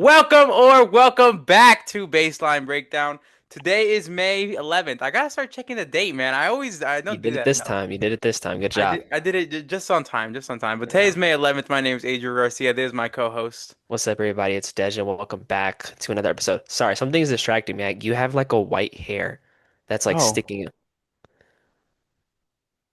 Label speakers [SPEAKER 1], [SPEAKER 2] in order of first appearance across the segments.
[SPEAKER 1] Welcome back to Baseline Breakdown. Today is May 11th. I gotta start checking the date, man. I
[SPEAKER 2] You
[SPEAKER 1] don't do
[SPEAKER 2] did it
[SPEAKER 1] that
[SPEAKER 2] this
[SPEAKER 1] enough.
[SPEAKER 2] time. You did it this time. Good
[SPEAKER 1] I
[SPEAKER 2] job.
[SPEAKER 1] did I did it just on time, just on time. But today
[SPEAKER 2] Yeah.
[SPEAKER 1] is May 11th. My name is Adrian Garcia. This is my co-host.
[SPEAKER 2] What's up, everybody? It's Dejan. Welcome back to another episode. Sorry, something's distracting me. You have like a white hair that's like
[SPEAKER 1] Oh.
[SPEAKER 2] sticking.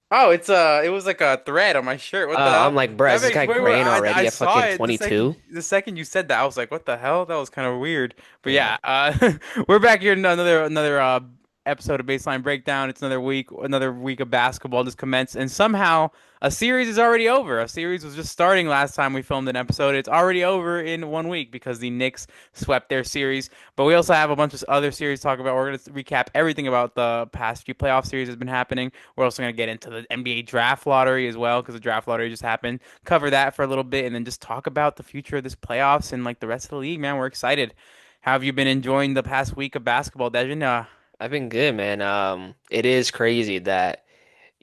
[SPEAKER 1] Oh, it was like a thread on my shirt. What the
[SPEAKER 2] I'm
[SPEAKER 1] hell?
[SPEAKER 2] like, bruh,
[SPEAKER 1] That
[SPEAKER 2] is this
[SPEAKER 1] makes
[SPEAKER 2] guy
[SPEAKER 1] way more.
[SPEAKER 2] graying
[SPEAKER 1] I
[SPEAKER 2] already at
[SPEAKER 1] saw
[SPEAKER 2] fucking
[SPEAKER 1] it the
[SPEAKER 2] 22?
[SPEAKER 1] second you said that. I was like, what the hell? That was kind of weird. But
[SPEAKER 2] Yeah.
[SPEAKER 1] yeah, we're back here in another episode of Baseline Breakdown. It's another week of basketball just commenced, and somehow a series is already over. A series was just starting last time we filmed an episode. It's already over in 1 week because the Knicks swept their series. But we also have a bunch of other series to talk about. We're gonna recap everything about the past few playoff series that's been happening. We're also going to get into the NBA draft lottery as well because the draft lottery just happened. Cover that for a little bit and then just talk about the future of this playoffs and like the rest of the league, man. We're excited. How have you been enjoying the past week of basketball, Dejan?
[SPEAKER 2] I've been good, man. It is crazy that,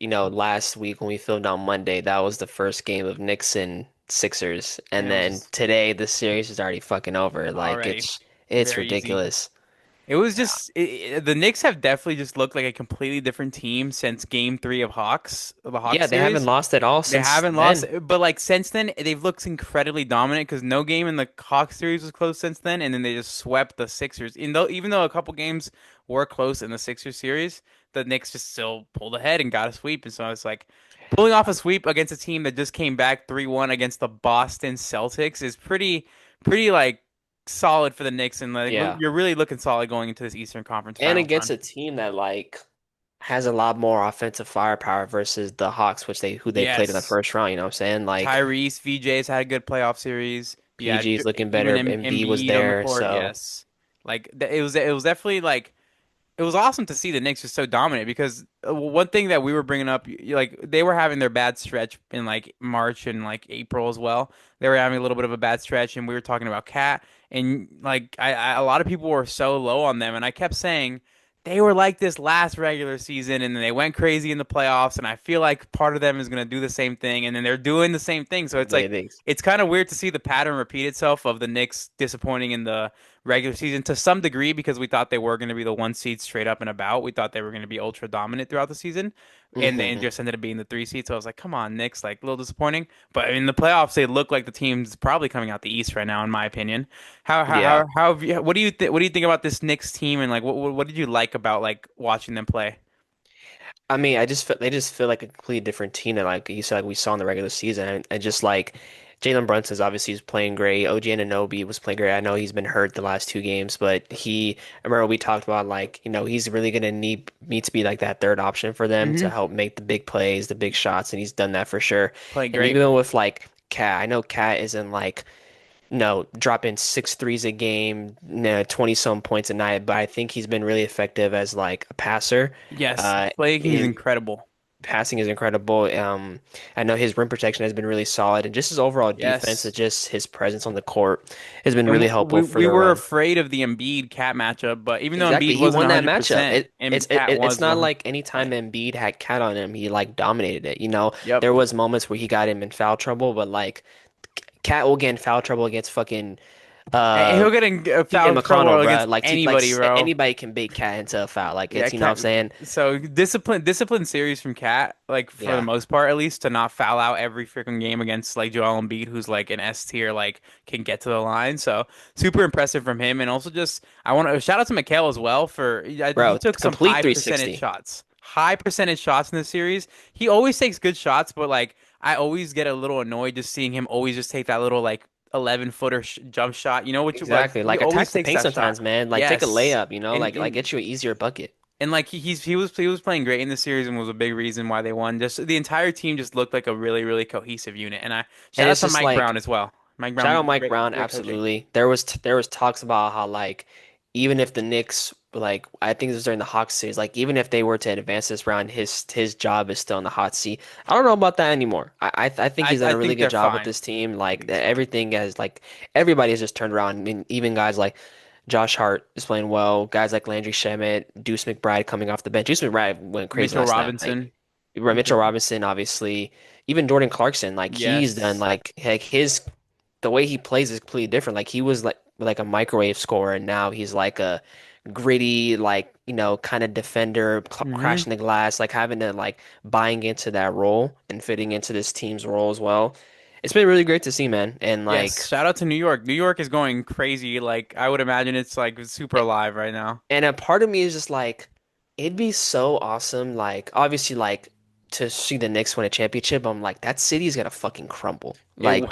[SPEAKER 2] last week when we filmed on Monday, that was the first game of Knicks and Sixers.
[SPEAKER 1] And
[SPEAKER 2] And
[SPEAKER 1] it was
[SPEAKER 2] then
[SPEAKER 1] just
[SPEAKER 2] today the series is already fucking over. Like
[SPEAKER 1] already
[SPEAKER 2] it's
[SPEAKER 1] very easy.
[SPEAKER 2] ridiculous.
[SPEAKER 1] It was just the Knicks have definitely just looked like a completely different team since Game 3 of the Hawks
[SPEAKER 2] Yeah, they haven't
[SPEAKER 1] series.
[SPEAKER 2] lost at all
[SPEAKER 1] They
[SPEAKER 2] since
[SPEAKER 1] haven't lost,
[SPEAKER 2] then.
[SPEAKER 1] but like since then, they've looked incredibly dominant because no game in the Hawks series was close since then, and then they just swept the Sixers. Even though a couple games were close in the Sixers series, the Knicks just still pulled ahead and got a sweep. And so it's like pulling off a sweep against a team that just came back 3-1 against the Boston Celtics is pretty like solid for the Knicks, and like
[SPEAKER 2] Yeah.
[SPEAKER 1] you're really looking solid going into this Eastern Conference
[SPEAKER 2] And
[SPEAKER 1] Finals
[SPEAKER 2] against
[SPEAKER 1] run.
[SPEAKER 2] a team that has a lot more offensive firepower versus the Hawks, who they played in the
[SPEAKER 1] Yes.
[SPEAKER 2] first round, you know what I'm saying? Like
[SPEAKER 1] Tyrese, VJ's had a good playoff series. Yeah,
[SPEAKER 2] PG's looking
[SPEAKER 1] even
[SPEAKER 2] better, Embiid was
[SPEAKER 1] Embiid on the
[SPEAKER 2] there,
[SPEAKER 1] court.
[SPEAKER 2] so
[SPEAKER 1] Yes, like it was definitely like it was awesome to see the Knicks just so dominant because one thing that we were bringing up, like they were having their bad stretch in like March and like April as well. They were having a little bit of a bad stretch, and we were talking about Cat, and like a lot of people were so low on them, and I kept saying they were like this last regular season, and then they went crazy in the playoffs, and I feel like part of them is gonna do the same thing, and then they're doing the same thing. So it's
[SPEAKER 2] they
[SPEAKER 1] like
[SPEAKER 2] they
[SPEAKER 1] it's kind of weird to see the pattern repeat itself of the Knicks disappointing in the regular season to some degree because we thought they were going to be the one seed straight up and about. We thought they were going to be ultra dominant throughout the season, and they
[SPEAKER 2] hmm
[SPEAKER 1] just ended up being the 3 seed. So I was like, come on, Knicks, like a little disappointing. But in the playoffs, they look like the team's probably coming out the East right now, in my opinion.
[SPEAKER 2] Yeah.
[SPEAKER 1] What do you think about this Knicks team and like what did you like about like watching them play?
[SPEAKER 2] I mean, they just feel like a completely different team than like you said, like we saw in the regular season, and just like Jalen Brunson's obviously is playing great. OG Anunoby was playing great. I know he's been hurt the last two games, but I remember we talked about like he's really gonna need to be like that third option for them to
[SPEAKER 1] Hmm.
[SPEAKER 2] help make the big plays, the big shots, and he's done that for sure.
[SPEAKER 1] Playing
[SPEAKER 2] And
[SPEAKER 1] great.
[SPEAKER 2] even with like Cat, I know Cat isn't like no, dropping six threes a game, 20 some points a night, but I think he's been really effective as like a passer.
[SPEAKER 1] Yes,
[SPEAKER 2] Uh,
[SPEAKER 1] playmaking is
[SPEAKER 2] his
[SPEAKER 1] incredible.
[SPEAKER 2] passing is incredible. I know his rim protection has been really solid, and just his overall defense,
[SPEAKER 1] Yes.
[SPEAKER 2] and just his presence on the court has been
[SPEAKER 1] And
[SPEAKER 2] really helpful for
[SPEAKER 1] we
[SPEAKER 2] their
[SPEAKER 1] were
[SPEAKER 2] run.
[SPEAKER 1] afraid of the Embiid Cat matchup, but even though
[SPEAKER 2] Exactly,
[SPEAKER 1] Embiid
[SPEAKER 2] he
[SPEAKER 1] wasn't
[SPEAKER 2] won that matchup.
[SPEAKER 1] 100%, and Cat
[SPEAKER 2] It's
[SPEAKER 1] was
[SPEAKER 2] not
[SPEAKER 1] 100%.
[SPEAKER 2] like anytime Embiid had Cat on him, he like dominated it.
[SPEAKER 1] Yep.
[SPEAKER 2] There was moments where he got him in foul trouble, but like Cat will get in foul trouble against fucking
[SPEAKER 1] And
[SPEAKER 2] uh
[SPEAKER 1] he'll get in
[SPEAKER 2] TJ
[SPEAKER 1] foul trouble
[SPEAKER 2] McConnell, bro.
[SPEAKER 1] against
[SPEAKER 2] Like
[SPEAKER 1] anybody, bro.
[SPEAKER 2] anybody can bait Cat into a foul. Like
[SPEAKER 1] Yeah,
[SPEAKER 2] it's what I'm
[SPEAKER 1] Cat.
[SPEAKER 2] saying?
[SPEAKER 1] So discipline series from Cat, like for the
[SPEAKER 2] Yeah.
[SPEAKER 1] most part, at least, to not foul out every freaking game against like Joel Embiid, who's like an S tier, like can get to the line. So super impressive from him, and also just I want to shout out to Mikal as well for he
[SPEAKER 2] Bro,
[SPEAKER 1] took some
[SPEAKER 2] complete
[SPEAKER 1] high percentage shots in this series. He always takes good shots, but like I always get a little annoyed just seeing him always just take that little like 11-footer jump shot. You know what you like?
[SPEAKER 2] Exactly.
[SPEAKER 1] He
[SPEAKER 2] Like
[SPEAKER 1] always
[SPEAKER 2] attack the
[SPEAKER 1] takes
[SPEAKER 2] paint
[SPEAKER 1] that shot.
[SPEAKER 2] sometimes, man. Like take a
[SPEAKER 1] Yes.
[SPEAKER 2] layup, like
[SPEAKER 1] And
[SPEAKER 2] get you an easier bucket.
[SPEAKER 1] like he was playing great in the series and was a big reason why they won. Just the entire team just looked like a really cohesive unit. And I shout
[SPEAKER 2] And
[SPEAKER 1] out
[SPEAKER 2] it's
[SPEAKER 1] to
[SPEAKER 2] just
[SPEAKER 1] Mike
[SPEAKER 2] like
[SPEAKER 1] Brown as well. Mike
[SPEAKER 2] shout out
[SPEAKER 1] Brown,
[SPEAKER 2] Mike Brown,
[SPEAKER 1] great coaching.
[SPEAKER 2] absolutely. There was talks about how like even if the Knicks like I think this was during the Hawks series, like even if they were to advance this round, his job is still in the hot seat. I don't know about that anymore. I think he's done
[SPEAKER 1] I
[SPEAKER 2] a really
[SPEAKER 1] think
[SPEAKER 2] good
[SPEAKER 1] they're
[SPEAKER 2] job with
[SPEAKER 1] fine.
[SPEAKER 2] this team.
[SPEAKER 1] I
[SPEAKER 2] Like
[SPEAKER 1] think so.
[SPEAKER 2] everything has like everybody has just turned around. I mean, even guys like Josh Hart is playing well. Guys like Landry Shamet, Deuce McBride coming off the bench. Deuce McBride went crazy
[SPEAKER 1] Mitchell
[SPEAKER 2] last night.
[SPEAKER 1] Robinson.
[SPEAKER 2] Mitchell Robinson, obviously, even Jordan Clarkson, like he's done
[SPEAKER 1] Yes.
[SPEAKER 2] like his the way he plays is completely different. Like he was like like a microwave scorer, and now he's like a gritty, like, kind of defender,
[SPEAKER 1] Hmm.
[SPEAKER 2] crashing the glass, like having to like buying into that role and fitting into this team's role as well. It's been really great to see, man. And
[SPEAKER 1] Yes,
[SPEAKER 2] like,
[SPEAKER 1] shout out to New York. New York is going crazy. Like I would imagine it's like super alive right now.
[SPEAKER 2] and a part of me is just like, it'd be so awesome. Like, obviously, like to see the Knicks win a championship. I'm like, that city's gonna fucking crumble.
[SPEAKER 1] It
[SPEAKER 2] Like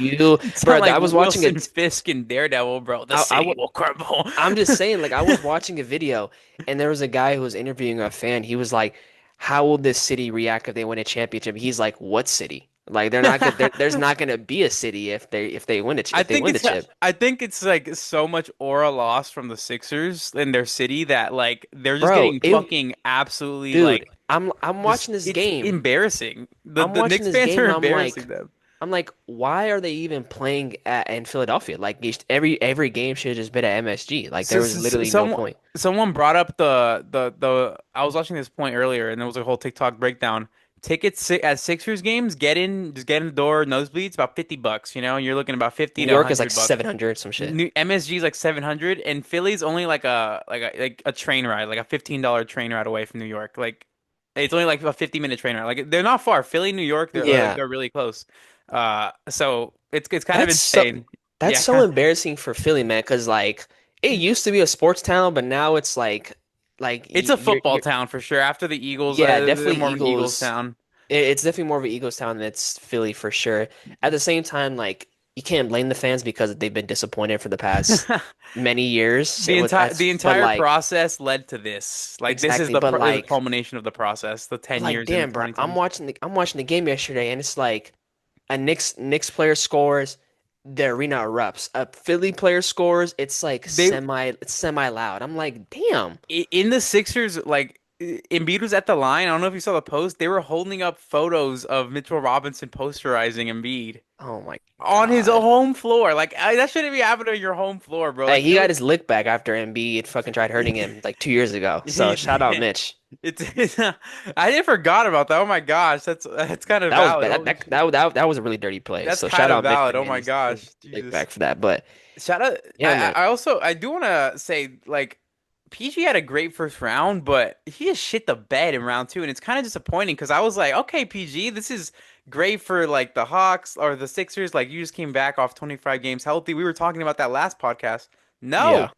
[SPEAKER 2] you,
[SPEAKER 1] sound
[SPEAKER 2] bro.
[SPEAKER 1] like
[SPEAKER 2] I was watching
[SPEAKER 1] Wilson
[SPEAKER 2] it.
[SPEAKER 1] Fisk and Daredevil, bro. The
[SPEAKER 2] I, I,
[SPEAKER 1] city will crumble.
[SPEAKER 2] I'm just saying, like, I was watching a video and there was a guy who was interviewing a fan. He was like, "How will this city react if they win a championship?" He's like, "What city? Like, they're not gonna. There's not gonna be a city if they win it
[SPEAKER 1] I
[SPEAKER 2] if they
[SPEAKER 1] think
[SPEAKER 2] win the
[SPEAKER 1] it's
[SPEAKER 2] chip."
[SPEAKER 1] I think it's like so much aura lost from the Sixers in their city that like they're just
[SPEAKER 2] Bro,
[SPEAKER 1] getting fucking absolutely
[SPEAKER 2] dude,
[SPEAKER 1] like
[SPEAKER 2] I'm
[SPEAKER 1] just
[SPEAKER 2] watching this
[SPEAKER 1] it's
[SPEAKER 2] game.
[SPEAKER 1] embarrassing. The
[SPEAKER 2] I'm
[SPEAKER 1] the
[SPEAKER 2] watching
[SPEAKER 1] Knicks
[SPEAKER 2] this
[SPEAKER 1] fans are
[SPEAKER 2] game.
[SPEAKER 1] embarrassing them.
[SPEAKER 2] I'm like, why are they even playing in Philadelphia? Like, every game should have just been at MSG. Like, there was literally no point.
[SPEAKER 1] Someone brought up the I was watching this point earlier and there was a whole TikTok breakdown. At Sixers games, just get in the door, nosebleeds, about $50, you know? You're looking about 50
[SPEAKER 2] New
[SPEAKER 1] to
[SPEAKER 2] York is like
[SPEAKER 1] $100.
[SPEAKER 2] 700 some shit.
[SPEAKER 1] MSG is like 700 and Philly's only like a train ride, like a $15 train ride away from New York. Like it's only like a 50-minute train ride. Like they're not far. Philly, New York,
[SPEAKER 2] Yeah,
[SPEAKER 1] they're really close. So it's kind of
[SPEAKER 2] that's so
[SPEAKER 1] insane.
[SPEAKER 2] that's so
[SPEAKER 1] Yeah.
[SPEAKER 2] embarrassing for Philly, man. Because like, it used to be a sports town, but now it's like
[SPEAKER 1] It's a football
[SPEAKER 2] you're
[SPEAKER 1] town for sure. After the Eagles,
[SPEAKER 2] yeah,
[SPEAKER 1] they're
[SPEAKER 2] definitely
[SPEAKER 1] more of an Eagles
[SPEAKER 2] Eagles.
[SPEAKER 1] town.
[SPEAKER 2] It's definitely more of an Eagles town than it's Philly for sure. At the same time, like, you can't blame the fans because they've been disappointed for the past many years.
[SPEAKER 1] The
[SPEAKER 2] But
[SPEAKER 1] entire
[SPEAKER 2] like,
[SPEAKER 1] process led to this. Like this is
[SPEAKER 2] exactly. But
[SPEAKER 1] the
[SPEAKER 2] like,
[SPEAKER 1] culmination of the process. The 10
[SPEAKER 2] like,
[SPEAKER 1] years in
[SPEAKER 2] damn, bro.
[SPEAKER 1] 2010.
[SPEAKER 2] I'm watching the game yesterday, and it's like a Knicks player scores, the arena erupts. A Philly player scores, it's like
[SPEAKER 1] They
[SPEAKER 2] semi loud. I'm like, damn.
[SPEAKER 1] in the Sixers, like Embiid was at the line. I don't know if you saw the post. They were holding up photos of Mitchell Robinson posterizing Embiid
[SPEAKER 2] Oh my
[SPEAKER 1] on his
[SPEAKER 2] God.
[SPEAKER 1] home floor. Like that shouldn't be happening on your home floor, bro.
[SPEAKER 2] Hey,
[SPEAKER 1] Like
[SPEAKER 2] he got his lick back after Embiid fucking tried hurting him like 2 years ago. So
[SPEAKER 1] he
[SPEAKER 2] shout out Mitch.
[SPEAKER 1] it's I didn't forgot about that. Oh my gosh, that's kind of
[SPEAKER 2] That was
[SPEAKER 1] valid.
[SPEAKER 2] bad.
[SPEAKER 1] Holy
[SPEAKER 2] That,
[SPEAKER 1] shit.
[SPEAKER 2] that, that, that was a really dirty play.
[SPEAKER 1] That's
[SPEAKER 2] So
[SPEAKER 1] kind
[SPEAKER 2] shout
[SPEAKER 1] of
[SPEAKER 2] out Mitch for
[SPEAKER 1] valid. Oh
[SPEAKER 2] getting
[SPEAKER 1] my
[SPEAKER 2] his
[SPEAKER 1] gosh,
[SPEAKER 2] lick
[SPEAKER 1] Jesus.
[SPEAKER 2] back for that. But
[SPEAKER 1] Shout out.
[SPEAKER 2] yeah, man.
[SPEAKER 1] I also I do want to say like PG had a great first round, but he just shit the bed in round two, and it's kind of disappointing because I was like, okay, PG, this is great for like the Hawks or the Sixers. Like you just came back off 25 games healthy. We were talking about that last podcast. No.
[SPEAKER 2] Yeah.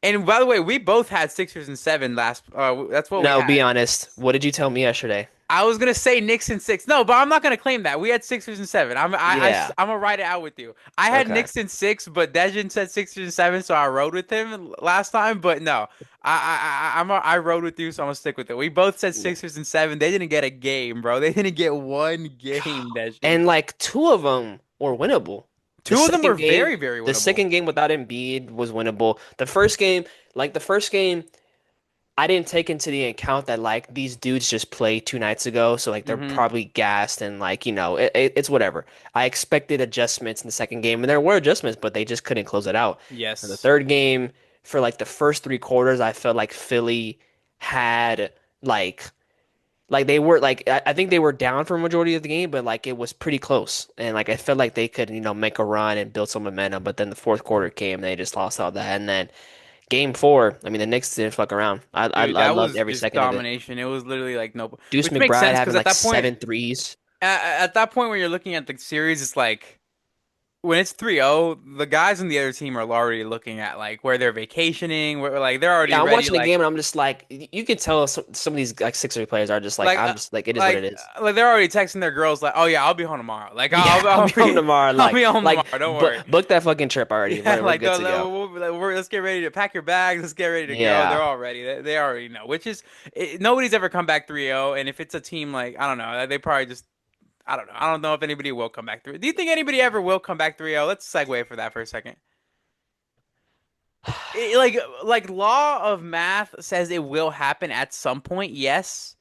[SPEAKER 1] And by the way, we both had Sixers and seven last. That's what we
[SPEAKER 2] No,
[SPEAKER 1] had.
[SPEAKER 2] be honest. What did you tell me yesterday?
[SPEAKER 1] I was gonna say Knicks in six. No, but I'm not gonna claim that. We had Sixers and seven.
[SPEAKER 2] Yeah.
[SPEAKER 1] I'm gonna write it out with you. I had
[SPEAKER 2] Okay.
[SPEAKER 1] Knicks in six, but Dejan said Sixers and seven, so I rode with him last time. But no, I rode with you, so I'm gonna stick with it. We both said
[SPEAKER 2] Yeah.
[SPEAKER 1] Sixers and seven. They didn't get a game, bro. They didn't get one game, Dejan.
[SPEAKER 2] And like two of them were winnable. The
[SPEAKER 1] Two of them were
[SPEAKER 2] second game,
[SPEAKER 1] very, very
[SPEAKER 2] the
[SPEAKER 1] winnable.
[SPEAKER 2] second game without Embiid was winnable. The first game, I didn't take into the account that like these dudes just played 2 nights ago, so like they're
[SPEAKER 1] Hmm.
[SPEAKER 2] probably gassed and like it's whatever. I expected adjustments in the second game, and there were adjustments, but they just couldn't close it out. In the
[SPEAKER 1] Yes.
[SPEAKER 2] third game, for like the first 3 quarters, I felt like Philly had like they were like I think they were down for a majority of the game, but like it was pretty close, and like I felt like they could make a run and build some momentum. But then the fourth quarter came, and they just lost all that, and then. Game four, I mean, the Knicks didn't fuck around.
[SPEAKER 1] Dude,
[SPEAKER 2] I
[SPEAKER 1] that
[SPEAKER 2] loved
[SPEAKER 1] was
[SPEAKER 2] every
[SPEAKER 1] just
[SPEAKER 2] second of it.
[SPEAKER 1] domination. It was literally like no,
[SPEAKER 2] Deuce
[SPEAKER 1] which makes
[SPEAKER 2] McBride
[SPEAKER 1] sense because
[SPEAKER 2] having like 7 threes.
[SPEAKER 1] at that point when you're looking at the series, it's like when it's 3-0, the guys on the other team are already looking at like where they're vacationing, where like they're already
[SPEAKER 2] Yeah, I'm
[SPEAKER 1] ready,
[SPEAKER 2] watching the game and I'm just like, you can tell some of these like Sixers players are just like,
[SPEAKER 1] like
[SPEAKER 2] I'm
[SPEAKER 1] uh,
[SPEAKER 2] just like, it is what it is.
[SPEAKER 1] they're already texting their girls like, oh yeah, I'll be home tomorrow. Like
[SPEAKER 2] Yeah, I'll be home tomorrow.
[SPEAKER 1] I'll be home tomorrow. Don't worry.
[SPEAKER 2] Book that fucking trip already.
[SPEAKER 1] Yeah,
[SPEAKER 2] We're
[SPEAKER 1] like
[SPEAKER 2] good to go.
[SPEAKER 1] let's get ready to pack your bags. Let's get ready to go. They're
[SPEAKER 2] Yeah.
[SPEAKER 1] all ready. They already know. Nobody's ever come back 3-0, and if it's a team like I don't know, they probably just I don't know. I don't know if anybody will come back 3. Do you think anybody ever will come back 3-0? Let's segue for that for a second. Like law of math says it will happen at some point, yes,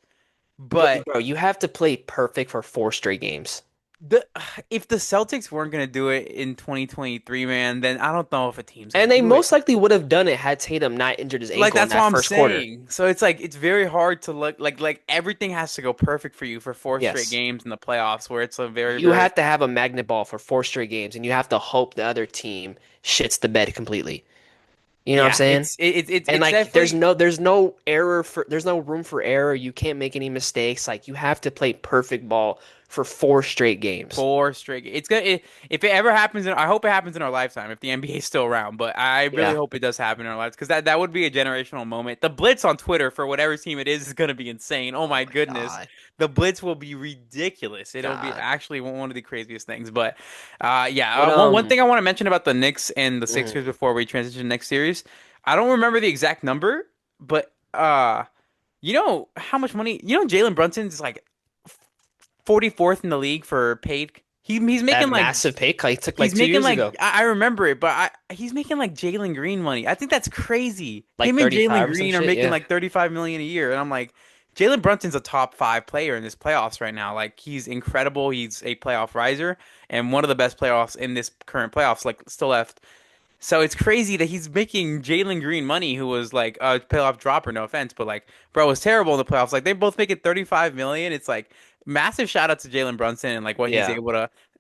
[SPEAKER 2] But
[SPEAKER 1] but
[SPEAKER 2] bro, you have to play perfect for 4 straight games.
[SPEAKER 1] the if the Celtics weren't gonna do it in 2023, man, then I don't know if a team's gonna
[SPEAKER 2] And they
[SPEAKER 1] do it.
[SPEAKER 2] most likely would have done it had Tatum not injured his
[SPEAKER 1] Like
[SPEAKER 2] ankle in
[SPEAKER 1] that's what
[SPEAKER 2] that
[SPEAKER 1] I'm
[SPEAKER 2] first quarter.
[SPEAKER 1] saying. So it's like it's very hard to look like everything has to go perfect for you for four straight
[SPEAKER 2] Yes.
[SPEAKER 1] games in the playoffs, where it's a very
[SPEAKER 2] You
[SPEAKER 1] very
[SPEAKER 2] have to have a magnet ball for 4 straight games, and you have to hope the other team shits the bed completely. You know what I'm
[SPEAKER 1] yeah.
[SPEAKER 2] saying?
[SPEAKER 1] It's
[SPEAKER 2] And like
[SPEAKER 1] definitely
[SPEAKER 2] there's no room for error. You can't make any mistakes. Like you have to play perfect ball for 4 straight games.
[SPEAKER 1] four straight. If it ever happens, I hope it happens in our lifetime. If the NBA is still around, but I really
[SPEAKER 2] Yeah.
[SPEAKER 1] hope it does happen in our lives because that would be a generational moment. The blitz on Twitter for whatever team it is going to be insane. Oh
[SPEAKER 2] Oh
[SPEAKER 1] my
[SPEAKER 2] my
[SPEAKER 1] goodness,
[SPEAKER 2] God.
[SPEAKER 1] the blitz will be ridiculous. It'll be
[SPEAKER 2] God.
[SPEAKER 1] actually one of the craziest things. But yeah,
[SPEAKER 2] What
[SPEAKER 1] one thing I want to mention about the Knicks and the
[SPEAKER 2] mhm.
[SPEAKER 1] Sixers before we transition to the next series, I don't remember the exact number, but you know how much money? You know Jalen Brunson's like 44th in the league for paid. He's
[SPEAKER 2] That
[SPEAKER 1] making like
[SPEAKER 2] massive pay cut he took like
[SPEAKER 1] he's
[SPEAKER 2] two
[SPEAKER 1] making
[SPEAKER 2] years
[SPEAKER 1] like
[SPEAKER 2] ago,
[SPEAKER 1] I remember it, but he's making like Jalen Green money. I think that's crazy.
[SPEAKER 2] like
[SPEAKER 1] Him and Jalen
[SPEAKER 2] 35 or some
[SPEAKER 1] Green are
[SPEAKER 2] shit.
[SPEAKER 1] making
[SPEAKER 2] Yeah.
[SPEAKER 1] like 35 million a year, and I'm like, Jalen Brunson's a top five player in this playoffs right now. Like he's incredible. He's a playoff riser and one of the best playoffs in this current playoffs. Like still left. So it's crazy that he's making Jalen Green money, who was like a playoff dropper. No offense, but like, bro, was terrible in the playoffs. Like they both making 35 million. It's like massive shout out to Jalen Brunson and like
[SPEAKER 2] Yeah.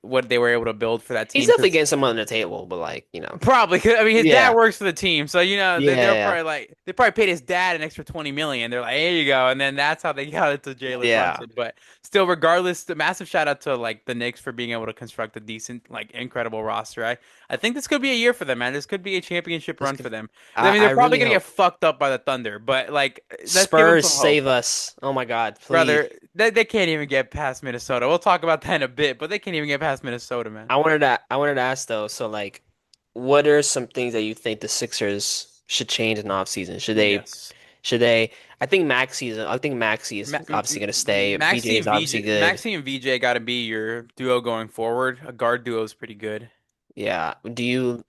[SPEAKER 1] what they were able to build for that
[SPEAKER 2] He's
[SPEAKER 1] team.
[SPEAKER 2] definitely
[SPEAKER 1] Because
[SPEAKER 2] getting some on the table, but like, you know.
[SPEAKER 1] probably, 'cause, I mean, his dad
[SPEAKER 2] Yeah.
[SPEAKER 1] works for the team, so you know they're
[SPEAKER 2] Yeah.
[SPEAKER 1] probably like they probably paid his dad an extra 20 million. They're like, here you go, and then that's how they got it to Jalen
[SPEAKER 2] Yeah.
[SPEAKER 1] Brunson. But still, regardless, the massive shout out to like the Knicks for being able to construct a decent, like incredible roster. I think this could be a year for them, man. This could be a championship
[SPEAKER 2] This
[SPEAKER 1] run for
[SPEAKER 2] could
[SPEAKER 1] them. I mean,
[SPEAKER 2] I
[SPEAKER 1] they're probably
[SPEAKER 2] really
[SPEAKER 1] gonna get
[SPEAKER 2] hope.
[SPEAKER 1] fucked up by the Thunder, but like, let's give them
[SPEAKER 2] Spurs
[SPEAKER 1] some hope.
[SPEAKER 2] save us. Oh my God, please.
[SPEAKER 1] Brother, they can't even get past Minnesota. We'll talk about that in a bit, but they can't even get past Minnesota, man.
[SPEAKER 2] I wanted to ask though, so like what are some things that you think the Sixers should change in the offseason?
[SPEAKER 1] Yes.
[SPEAKER 2] Should they I think Maxi is obviously gonna stay. VJ is obviously good.
[SPEAKER 1] Maxi and VJ got to be your duo going forward. A guard duo is pretty good.
[SPEAKER 2] Yeah. Do you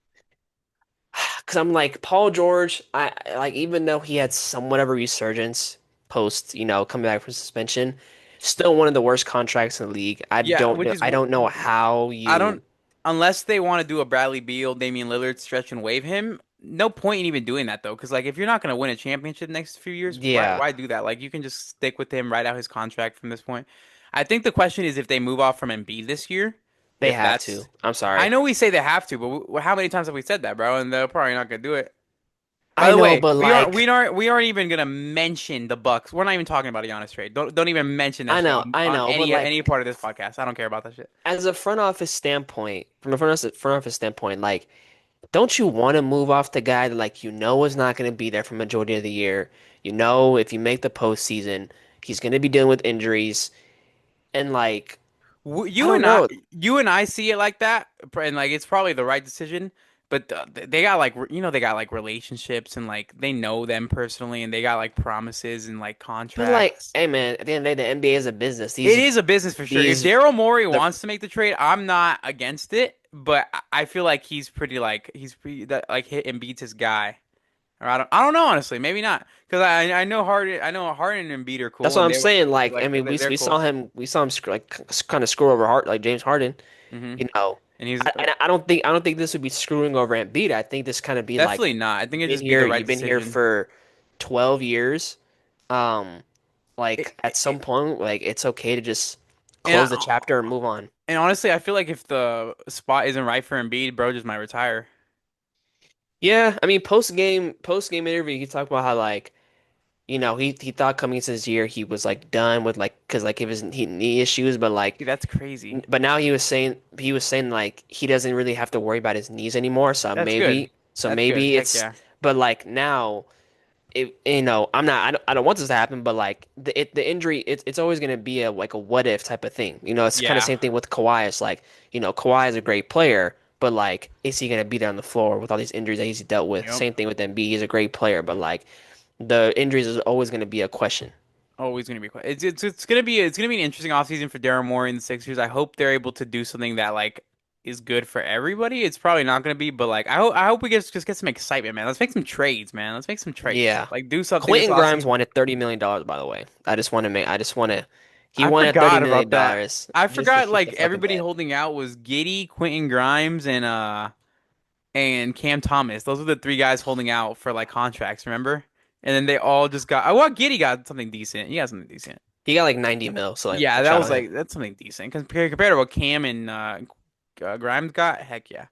[SPEAKER 2] Because I'm like Paul George, like even though he had somewhat of a resurgence post, coming back from suspension, still one of the worst contracts in the league.
[SPEAKER 1] Yeah, which is
[SPEAKER 2] I don't know how
[SPEAKER 1] I don't
[SPEAKER 2] you
[SPEAKER 1] unless they want to do a Bradley Beal, Damian Lillard stretch and waive him. No point in even doing that though, because like if you're not gonna win a championship next few years,
[SPEAKER 2] yeah,
[SPEAKER 1] why do that? Like you can just stick with him, write out his contract from this point. I think the question is if they move off from Embiid this year,
[SPEAKER 2] they
[SPEAKER 1] if
[SPEAKER 2] have
[SPEAKER 1] that's
[SPEAKER 2] to. I'm
[SPEAKER 1] I
[SPEAKER 2] sorry.
[SPEAKER 1] know we say they have to, but how many times have we said that, bro? And they're probably not gonna do it. By
[SPEAKER 2] I
[SPEAKER 1] the
[SPEAKER 2] know,
[SPEAKER 1] way,
[SPEAKER 2] but like
[SPEAKER 1] we aren't even gonna mention the Bucks. We're not even talking about a Giannis trade. Don't even mention that shit
[SPEAKER 2] I
[SPEAKER 1] on
[SPEAKER 2] know, but
[SPEAKER 1] any
[SPEAKER 2] like
[SPEAKER 1] part of this podcast. I don't care about that shit.
[SPEAKER 2] as a from a front office standpoint, like don't you want to move off the guy that like is not going to be there for majority of the year? You know, if you make the postseason, he's going to be dealing with injuries, and like I don't know.
[SPEAKER 1] You and I see it like that, and like it's probably the right decision. But they got like they got like relationships and like they know them personally, and they got like promises and like
[SPEAKER 2] But like,
[SPEAKER 1] contracts.
[SPEAKER 2] hey man, at the end of the day, the NBA is a business.
[SPEAKER 1] It is a business for sure. If
[SPEAKER 2] These
[SPEAKER 1] Daryl Morey
[SPEAKER 2] the
[SPEAKER 1] wants to make the trade, I'm not against it. But I feel like he's pretty that like hit and beats his guy. Or I don't know honestly, maybe not because I know Harden and Embiid are
[SPEAKER 2] That's
[SPEAKER 1] cool
[SPEAKER 2] what
[SPEAKER 1] and
[SPEAKER 2] I'm saying. Like, I
[SPEAKER 1] like
[SPEAKER 2] mean,
[SPEAKER 1] they're
[SPEAKER 2] we
[SPEAKER 1] cool.
[SPEAKER 2] saw him like kind of screw over Hart like James Harden.
[SPEAKER 1] Hmm.
[SPEAKER 2] You know,
[SPEAKER 1] And he's
[SPEAKER 2] and I don't think this would be screwing over Embiid. I think this kind of be like
[SPEAKER 1] definitely not. I think it'd just be the right
[SPEAKER 2] you've been here
[SPEAKER 1] decision.
[SPEAKER 2] for 12 years. Um,
[SPEAKER 1] It,
[SPEAKER 2] like at some
[SPEAKER 1] it,
[SPEAKER 2] point, like it's okay to just
[SPEAKER 1] and
[SPEAKER 2] close the chapter and move on.
[SPEAKER 1] honestly, I feel like if the spot isn't right for Embiid, bro just might retire.
[SPEAKER 2] Yeah, I mean, post game interview, he talked about how like he thought coming into this year he was like done with like because like knee issues, but like
[SPEAKER 1] Dude, that's crazy.
[SPEAKER 2] but now he was saying like he doesn't really have to worry about his knees anymore.
[SPEAKER 1] That's good. That's good.
[SPEAKER 2] Maybe
[SPEAKER 1] Heck
[SPEAKER 2] it's
[SPEAKER 1] yeah.
[SPEAKER 2] but like now I don't want this to happen, but like the injury it's always gonna be a like a what if type of thing. It's kind of
[SPEAKER 1] Yeah.
[SPEAKER 2] same thing with Kawhi. It's like Kawhi is a great player, but like is he gonna be there on the floor with all these injuries that he's dealt with?
[SPEAKER 1] Yep.
[SPEAKER 2] Same thing with Embiid. He's a great player, but like the injuries is always gonna be a question.
[SPEAKER 1] Always gonna be it's gonna be an interesting offseason for Daryl Morey and the Sixers. I hope they're able to do something that like is good for everybody. It's probably not gonna be, but like I hope we just get some excitement, man. Let's make some trades, man. Let's make some trades.
[SPEAKER 2] Yeah.
[SPEAKER 1] Like do something this
[SPEAKER 2] Quentin Grimes
[SPEAKER 1] offseason.
[SPEAKER 2] wanted $30 million, by the way. I just want to He
[SPEAKER 1] I
[SPEAKER 2] wanted 30
[SPEAKER 1] forgot
[SPEAKER 2] million
[SPEAKER 1] about that.
[SPEAKER 2] dollars
[SPEAKER 1] I
[SPEAKER 2] just to
[SPEAKER 1] forgot
[SPEAKER 2] hit the
[SPEAKER 1] like
[SPEAKER 2] fucking
[SPEAKER 1] everybody
[SPEAKER 2] bed.
[SPEAKER 1] holding out was Giddy, Quentin Grimes, and Cam Thomas. Those were the three guys holding out for like contracts, remember? And then they all just got. Oh, well, Giddy got something decent. He got something decent.
[SPEAKER 2] He got like 90 mil, so
[SPEAKER 1] Yeah,
[SPEAKER 2] like
[SPEAKER 1] that
[SPEAKER 2] shout
[SPEAKER 1] was
[SPEAKER 2] out him.
[SPEAKER 1] like that's something decent compared to what Cam and Grimes got. Heck yeah.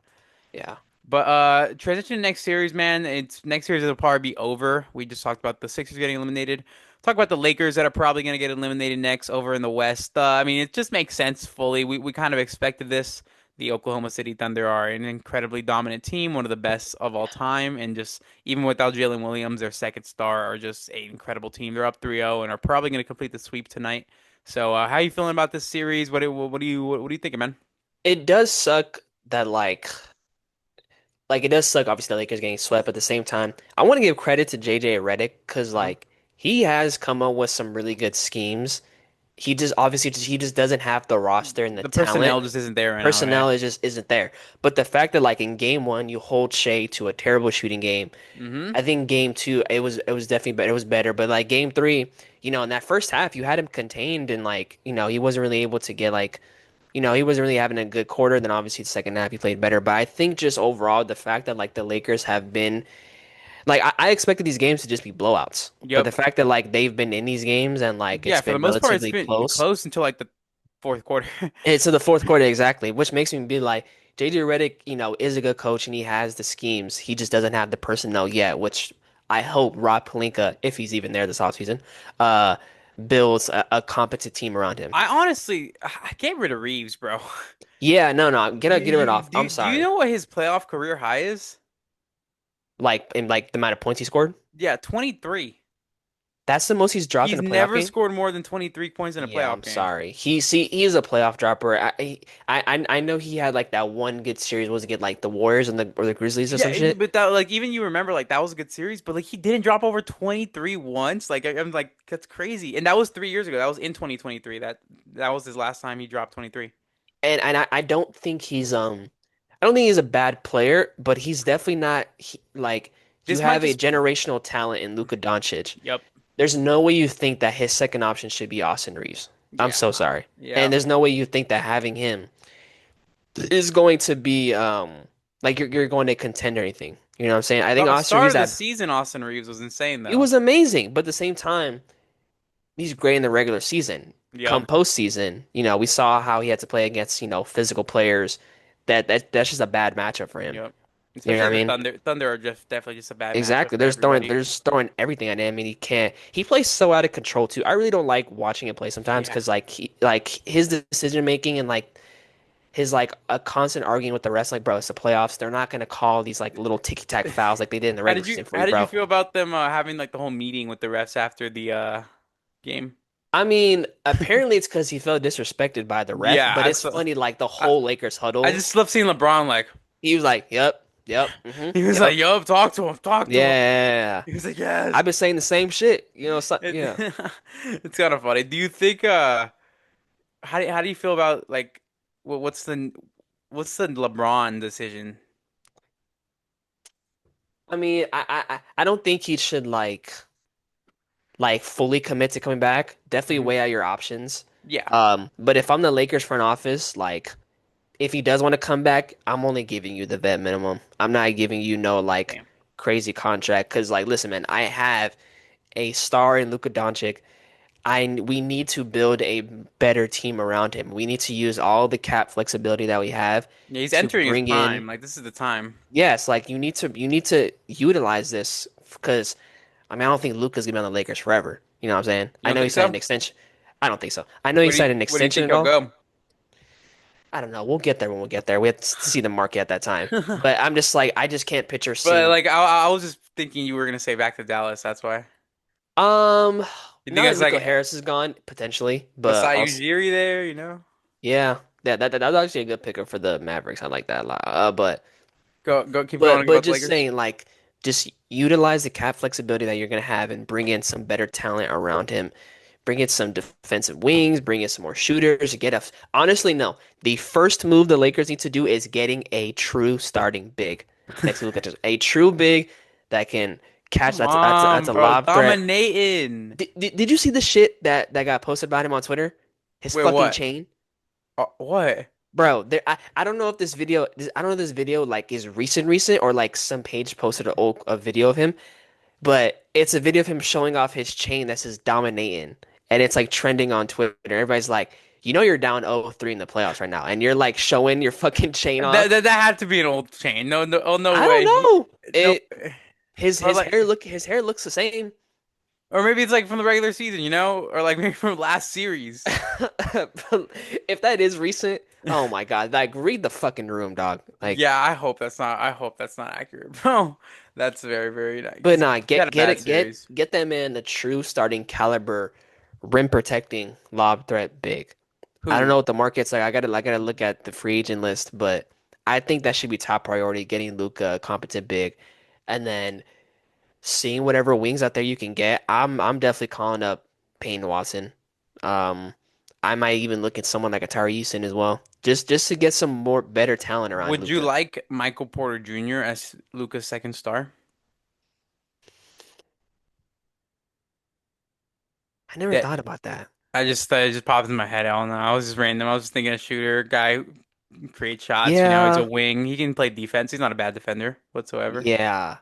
[SPEAKER 2] Yeah.
[SPEAKER 1] But transition to next series, man. It's next series will probably be over. We just talked about the Sixers getting eliminated. Talk about the Lakers that are probably going to get eliminated next over in the West. I mean, it just makes sense fully. We kind of expected this. The Oklahoma City Thunder are an incredibly dominant team, one of the best of all time, and just even without Jalen Williams, their second star, are just an incredible team. They're up 3-0 and are probably going to complete the sweep tonight. So, how are you feeling about this series? What do you thinking, man?
[SPEAKER 2] It does suck that like it does suck obviously the Lakers getting swept, but at the same time, I want to give credit to JJ Redick because
[SPEAKER 1] Uh-huh.
[SPEAKER 2] like he has come up with some really good schemes. He just obviously he just doesn't have the roster and the
[SPEAKER 1] The
[SPEAKER 2] talent.
[SPEAKER 1] personnel just isn't there right now, right?
[SPEAKER 2] Personnel is just isn't there. But the fact that like in game one you hold Shea to a terrible shooting game.
[SPEAKER 1] Mm-hmm.
[SPEAKER 2] I think game two it was definitely better. It was better. But like game three, in that first half you had him contained and like, he wasn't really able to get like, he wasn't really having a good quarter. Then obviously the second half he played better. But I think just overall the fact that like the Lakers have been like I expected these games to just be blowouts. But the
[SPEAKER 1] Yep.
[SPEAKER 2] fact that like they've been in these games and like
[SPEAKER 1] Yeah,
[SPEAKER 2] it's
[SPEAKER 1] for the
[SPEAKER 2] been
[SPEAKER 1] most part, it's
[SPEAKER 2] relatively
[SPEAKER 1] been
[SPEAKER 2] close.
[SPEAKER 1] close until like the fourth quarter.
[SPEAKER 2] And so the fourth quarter exactly, which makes me be like JJ Redick, is a good coach and he has the schemes. He just doesn't have the personnel yet, which I hope Rob Pelinka, if he's even there this offseason, uh, builds a competent team around him.
[SPEAKER 1] I honestly, I get rid of Reeves, bro.
[SPEAKER 2] Yeah, no, no, get rid off. I'm
[SPEAKER 1] Do you
[SPEAKER 2] sorry.
[SPEAKER 1] know what his playoff career high is?
[SPEAKER 2] Like in like the amount of points he scored,
[SPEAKER 1] Yeah, 23.
[SPEAKER 2] that's the most he's dropped in
[SPEAKER 1] He's
[SPEAKER 2] a playoff
[SPEAKER 1] never
[SPEAKER 2] game.
[SPEAKER 1] scored more than 23 points in a
[SPEAKER 2] Yeah,
[SPEAKER 1] playoff
[SPEAKER 2] I'm
[SPEAKER 1] game.
[SPEAKER 2] sorry. He is a playoff dropper. I know he had like that one good series. Was it get like the Warriors and the Grizzlies or
[SPEAKER 1] Yeah,
[SPEAKER 2] some shit?
[SPEAKER 1] but that like even you remember like that was a good series, but like he didn't drop over 23 once. Like I'm like that's crazy. And that was 3 years ago. That was in 2023. That was his last time he dropped 23.
[SPEAKER 2] And I don't think I don't think he's a bad player, but he's definitely not like you
[SPEAKER 1] This might
[SPEAKER 2] have a
[SPEAKER 1] just
[SPEAKER 2] generational talent in Luka Doncic.
[SPEAKER 1] Yep.
[SPEAKER 2] There's no way you think that his second option should be Austin Reeves. I'm
[SPEAKER 1] Yeah.
[SPEAKER 2] so sorry.
[SPEAKER 1] Yeah.
[SPEAKER 2] And there's no way you think that having him is going to be like you're going to contend or anything. You know what I'm saying? I think Austin
[SPEAKER 1] Start
[SPEAKER 2] Reeves
[SPEAKER 1] of the
[SPEAKER 2] had
[SPEAKER 1] season, Austin Reeves was insane
[SPEAKER 2] it
[SPEAKER 1] though.
[SPEAKER 2] was amazing, but at the same time, he's great in the regular season.
[SPEAKER 1] Yep.
[SPEAKER 2] Come postseason, we saw how he had to play against, physical players. That's just a bad matchup for him.
[SPEAKER 1] Yep.
[SPEAKER 2] You know what
[SPEAKER 1] Especially
[SPEAKER 2] I
[SPEAKER 1] the
[SPEAKER 2] mean?
[SPEAKER 1] Thunder. Thunder are just definitely just a bad matchup
[SPEAKER 2] Exactly.
[SPEAKER 1] for everybody.
[SPEAKER 2] There's throwing everything at him, and he can't. He plays so out of control too. I really don't like watching him play sometimes
[SPEAKER 1] Yeah.
[SPEAKER 2] because like his decision making and like his like a constant arguing with the rest. Like, bro, it's the playoffs. They're not gonna call these like little ticky tack fouls like they did in the
[SPEAKER 1] How
[SPEAKER 2] regular
[SPEAKER 1] did you
[SPEAKER 2] season for
[SPEAKER 1] how
[SPEAKER 2] you,
[SPEAKER 1] did you
[SPEAKER 2] bro.
[SPEAKER 1] feel about them having like the whole meeting with the refs after the game?
[SPEAKER 2] I mean, apparently it's because he felt disrespected by the ref,
[SPEAKER 1] Yeah,
[SPEAKER 2] but
[SPEAKER 1] I
[SPEAKER 2] it's
[SPEAKER 1] saw.
[SPEAKER 2] funny like the
[SPEAKER 1] I
[SPEAKER 2] whole Lakers
[SPEAKER 1] I
[SPEAKER 2] huddle.
[SPEAKER 1] just love seeing LeBron like
[SPEAKER 2] He was like, "Yep,
[SPEAKER 1] he was like,
[SPEAKER 2] yep,
[SPEAKER 1] "Yup, talk to him, talk to him."
[SPEAKER 2] yeah."
[SPEAKER 1] He was like, "Yes."
[SPEAKER 2] I've been saying the same shit, so,
[SPEAKER 1] It, it's kind of funny. Do you think how do you feel about like what's the LeBron decision?
[SPEAKER 2] I mean, I don't think he should like fully commit to coming back. Definitely
[SPEAKER 1] Mhm.
[SPEAKER 2] weigh out your options.
[SPEAKER 1] Yeah.
[SPEAKER 2] But if I'm the Lakers front office, like if he does want to come back, I'm only giving you the vet minimum. I'm not giving you no like
[SPEAKER 1] Damn.
[SPEAKER 2] crazy contract because like listen, man, I have a star in Luka Doncic. We need to build a better team around him. We need to use all the cap flexibility that we have
[SPEAKER 1] Yeah, he's
[SPEAKER 2] to
[SPEAKER 1] entering his
[SPEAKER 2] bring in.
[SPEAKER 1] prime. Like this is the time.
[SPEAKER 2] Yes, like you need to utilize this because I mean I don't think Luka's gonna be on the Lakers forever. You know what I'm saying?
[SPEAKER 1] You
[SPEAKER 2] I
[SPEAKER 1] don't
[SPEAKER 2] know he
[SPEAKER 1] think
[SPEAKER 2] signed
[SPEAKER 1] so?
[SPEAKER 2] an extension. I don't think so. I know he signed an
[SPEAKER 1] Where do you
[SPEAKER 2] extension
[SPEAKER 1] think
[SPEAKER 2] and
[SPEAKER 1] he'll
[SPEAKER 2] all.
[SPEAKER 1] go?
[SPEAKER 2] I don't know. We'll get there when we get there. We have to see the market at that time. But I'm just like I just can't picture
[SPEAKER 1] But
[SPEAKER 2] seeing.
[SPEAKER 1] like I was just thinking you were gonna say back to Dallas. That's why.
[SPEAKER 2] Um,
[SPEAKER 1] You think
[SPEAKER 2] now that
[SPEAKER 1] it's
[SPEAKER 2] Nico
[SPEAKER 1] like
[SPEAKER 2] Harris is gone potentially, but
[SPEAKER 1] Masai
[SPEAKER 2] also
[SPEAKER 1] Ujiri there? You know?
[SPEAKER 2] yeah, that was actually a good pickup for the Mavericks. I like that a lot.
[SPEAKER 1] Go keep
[SPEAKER 2] But
[SPEAKER 1] going
[SPEAKER 2] but
[SPEAKER 1] about the
[SPEAKER 2] just
[SPEAKER 1] Lakers.
[SPEAKER 2] saying, like, just utilize the cap flexibility that you're gonna have and bring in some better talent around him. Bring in some defensive wings, bring in some more shooters, get a honestly, no. The first move the Lakers need to do is getting a true starting big next to Luka. A true big that can catch
[SPEAKER 1] Come
[SPEAKER 2] that's
[SPEAKER 1] on,
[SPEAKER 2] a
[SPEAKER 1] bro.
[SPEAKER 2] lob threat.
[SPEAKER 1] Dominating.
[SPEAKER 2] Did you see the shit that got posted about him on Twitter? His
[SPEAKER 1] Wait,
[SPEAKER 2] fucking
[SPEAKER 1] what?
[SPEAKER 2] chain.
[SPEAKER 1] What?
[SPEAKER 2] Bro, I don't know if this video I don't know if this video like is recent or like some page posted a video of him, but it's a video of him showing off his chain that says dominating, and it's like trending on Twitter. Everybody's like, you know you're down 0-3 in the playoffs right now, and you're like showing your fucking chain off.
[SPEAKER 1] That had to be an old chain. No, no, oh no
[SPEAKER 2] I don't
[SPEAKER 1] way.
[SPEAKER 2] know.
[SPEAKER 1] No,
[SPEAKER 2] It his
[SPEAKER 1] or
[SPEAKER 2] his
[SPEAKER 1] like,
[SPEAKER 2] hair looks the same.
[SPEAKER 1] or maybe it's like from the regular season, or like maybe from last series.
[SPEAKER 2] If that is recent, oh my God, like read the fucking room, dog. Like,
[SPEAKER 1] Yeah, I hope that's not. I hope that's not accurate, bro. That's very, very nice.
[SPEAKER 2] but
[SPEAKER 1] 'Cause
[SPEAKER 2] nah,
[SPEAKER 1] he had
[SPEAKER 2] get
[SPEAKER 1] a
[SPEAKER 2] get
[SPEAKER 1] bad
[SPEAKER 2] it
[SPEAKER 1] series.
[SPEAKER 2] get that man the true starting caliber, rim protecting lob threat big. I don't
[SPEAKER 1] Who?
[SPEAKER 2] know what the market's like. I gotta look at the free agent list, but I think that should be top priority, getting Luca a competent big, and then seeing whatever wings out there you can get. I'm definitely calling up Payne Watson. Um, I might even look at someone like a Tari Eason as well, just to get some more better talent around
[SPEAKER 1] Would you
[SPEAKER 2] Luca.
[SPEAKER 1] like Michael Porter Jr. as Luca's second star?
[SPEAKER 2] I never
[SPEAKER 1] That
[SPEAKER 2] thought about that.
[SPEAKER 1] it just popped in my head. I don't know. I was just random. I was just thinking a shooter guy who creates shots. He's a
[SPEAKER 2] Yeah,
[SPEAKER 1] wing. He can play defense. He's not a bad defender whatsoever.
[SPEAKER 2] yeah.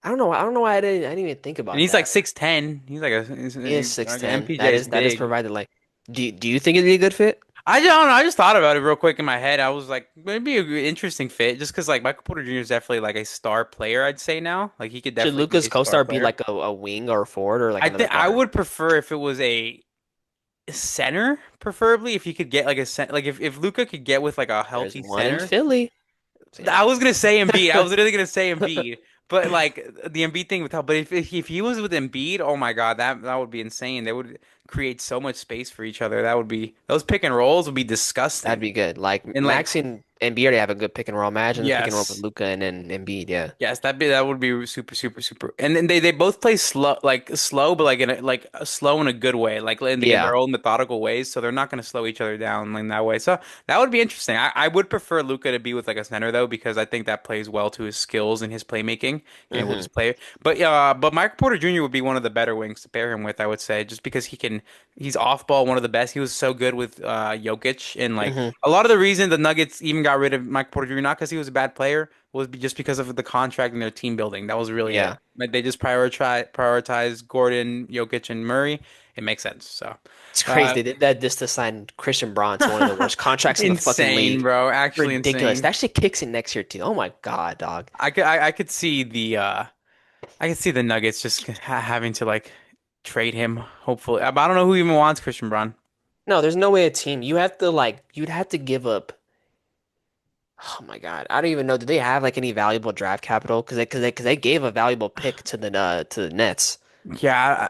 [SPEAKER 2] I don't know. I don't know why I didn't even think
[SPEAKER 1] And
[SPEAKER 2] about
[SPEAKER 1] he's like
[SPEAKER 2] that.
[SPEAKER 1] 6'10".
[SPEAKER 2] He is
[SPEAKER 1] Like
[SPEAKER 2] 6'10".
[SPEAKER 1] MPJ is
[SPEAKER 2] That is
[SPEAKER 1] big.
[SPEAKER 2] provided like do you think it'd be a good fit?
[SPEAKER 1] I don't know. I just thought about it real quick in my head. I was like, maybe an interesting fit, just because like Michael Porter Jr. is definitely like a star player. I'd say now, like he could
[SPEAKER 2] Should
[SPEAKER 1] definitely be
[SPEAKER 2] Luca's
[SPEAKER 1] a star
[SPEAKER 2] co-star be
[SPEAKER 1] player.
[SPEAKER 2] like a wing or a forward or like
[SPEAKER 1] I
[SPEAKER 2] another
[SPEAKER 1] think I
[SPEAKER 2] guard?
[SPEAKER 1] would prefer if it was a center, preferably if he could get like a center, like if Luca could get with like a
[SPEAKER 2] There's
[SPEAKER 1] healthy
[SPEAKER 2] one in
[SPEAKER 1] center.
[SPEAKER 2] Philly.
[SPEAKER 1] I
[SPEAKER 2] Yeah.
[SPEAKER 1] was gonna say Embiid. I was literally gonna say Embiid, but like the Embiid thing with how. But if he was with Embiid, oh my God, that would be insane. They would create so much space for each other. That would be those pick and rolls would be
[SPEAKER 2] That'd
[SPEAKER 1] disgusting.
[SPEAKER 2] be good. Like
[SPEAKER 1] And like
[SPEAKER 2] Max and Embiid already have a good pick and roll. Imagine the pick and roll with
[SPEAKER 1] yes.
[SPEAKER 2] Luca and then Embiid. Yeah.
[SPEAKER 1] Yes, that would be super super super. And then they both play slow, but like in a slow in a good way, like in
[SPEAKER 2] Yeah.
[SPEAKER 1] their own methodical ways. So they're not going to slow each other down like that way. So that would be interesting. I would prefer Luca to be with like a center though, because I think that plays well to his skills and his playmaking and with
[SPEAKER 2] hmm
[SPEAKER 1] his play. But Michael Porter Jr. would be one of the better wings to pair him with, I would say, just because he's off ball one of the best. He was so good with Jokic, and like
[SPEAKER 2] hmm
[SPEAKER 1] a lot of the reason the Nuggets even got rid of Michael Porter Jr. not because he was a bad player just because of the contract and their team building. That was really it.
[SPEAKER 2] Yeah.
[SPEAKER 1] Like they just prioritize Gordon, Jokic, and Murray. It makes sense. So,
[SPEAKER 2] It's crazy.
[SPEAKER 1] uh,
[SPEAKER 2] They did that just to sign Christian Braun to one of the worst contracts in the fucking
[SPEAKER 1] insane,
[SPEAKER 2] league.
[SPEAKER 1] bro. Actually
[SPEAKER 2] Ridiculous.
[SPEAKER 1] insane.
[SPEAKER 2] That shit kicks in next year too. Oh my God, dog.
[SPEAKER 1] I could see I could see the Nuggets just having to like trade him. Hopefully, but I don't know who even wants Christian Braun.
[SPEAKER 2] No, there's no way a team. You have to like you'd have to give up. Oh my God. I don't even know. Do they have like any valuable draft capital? Because they gave a valuable pick to the Nets.
[SPEAKER 1] Yeah,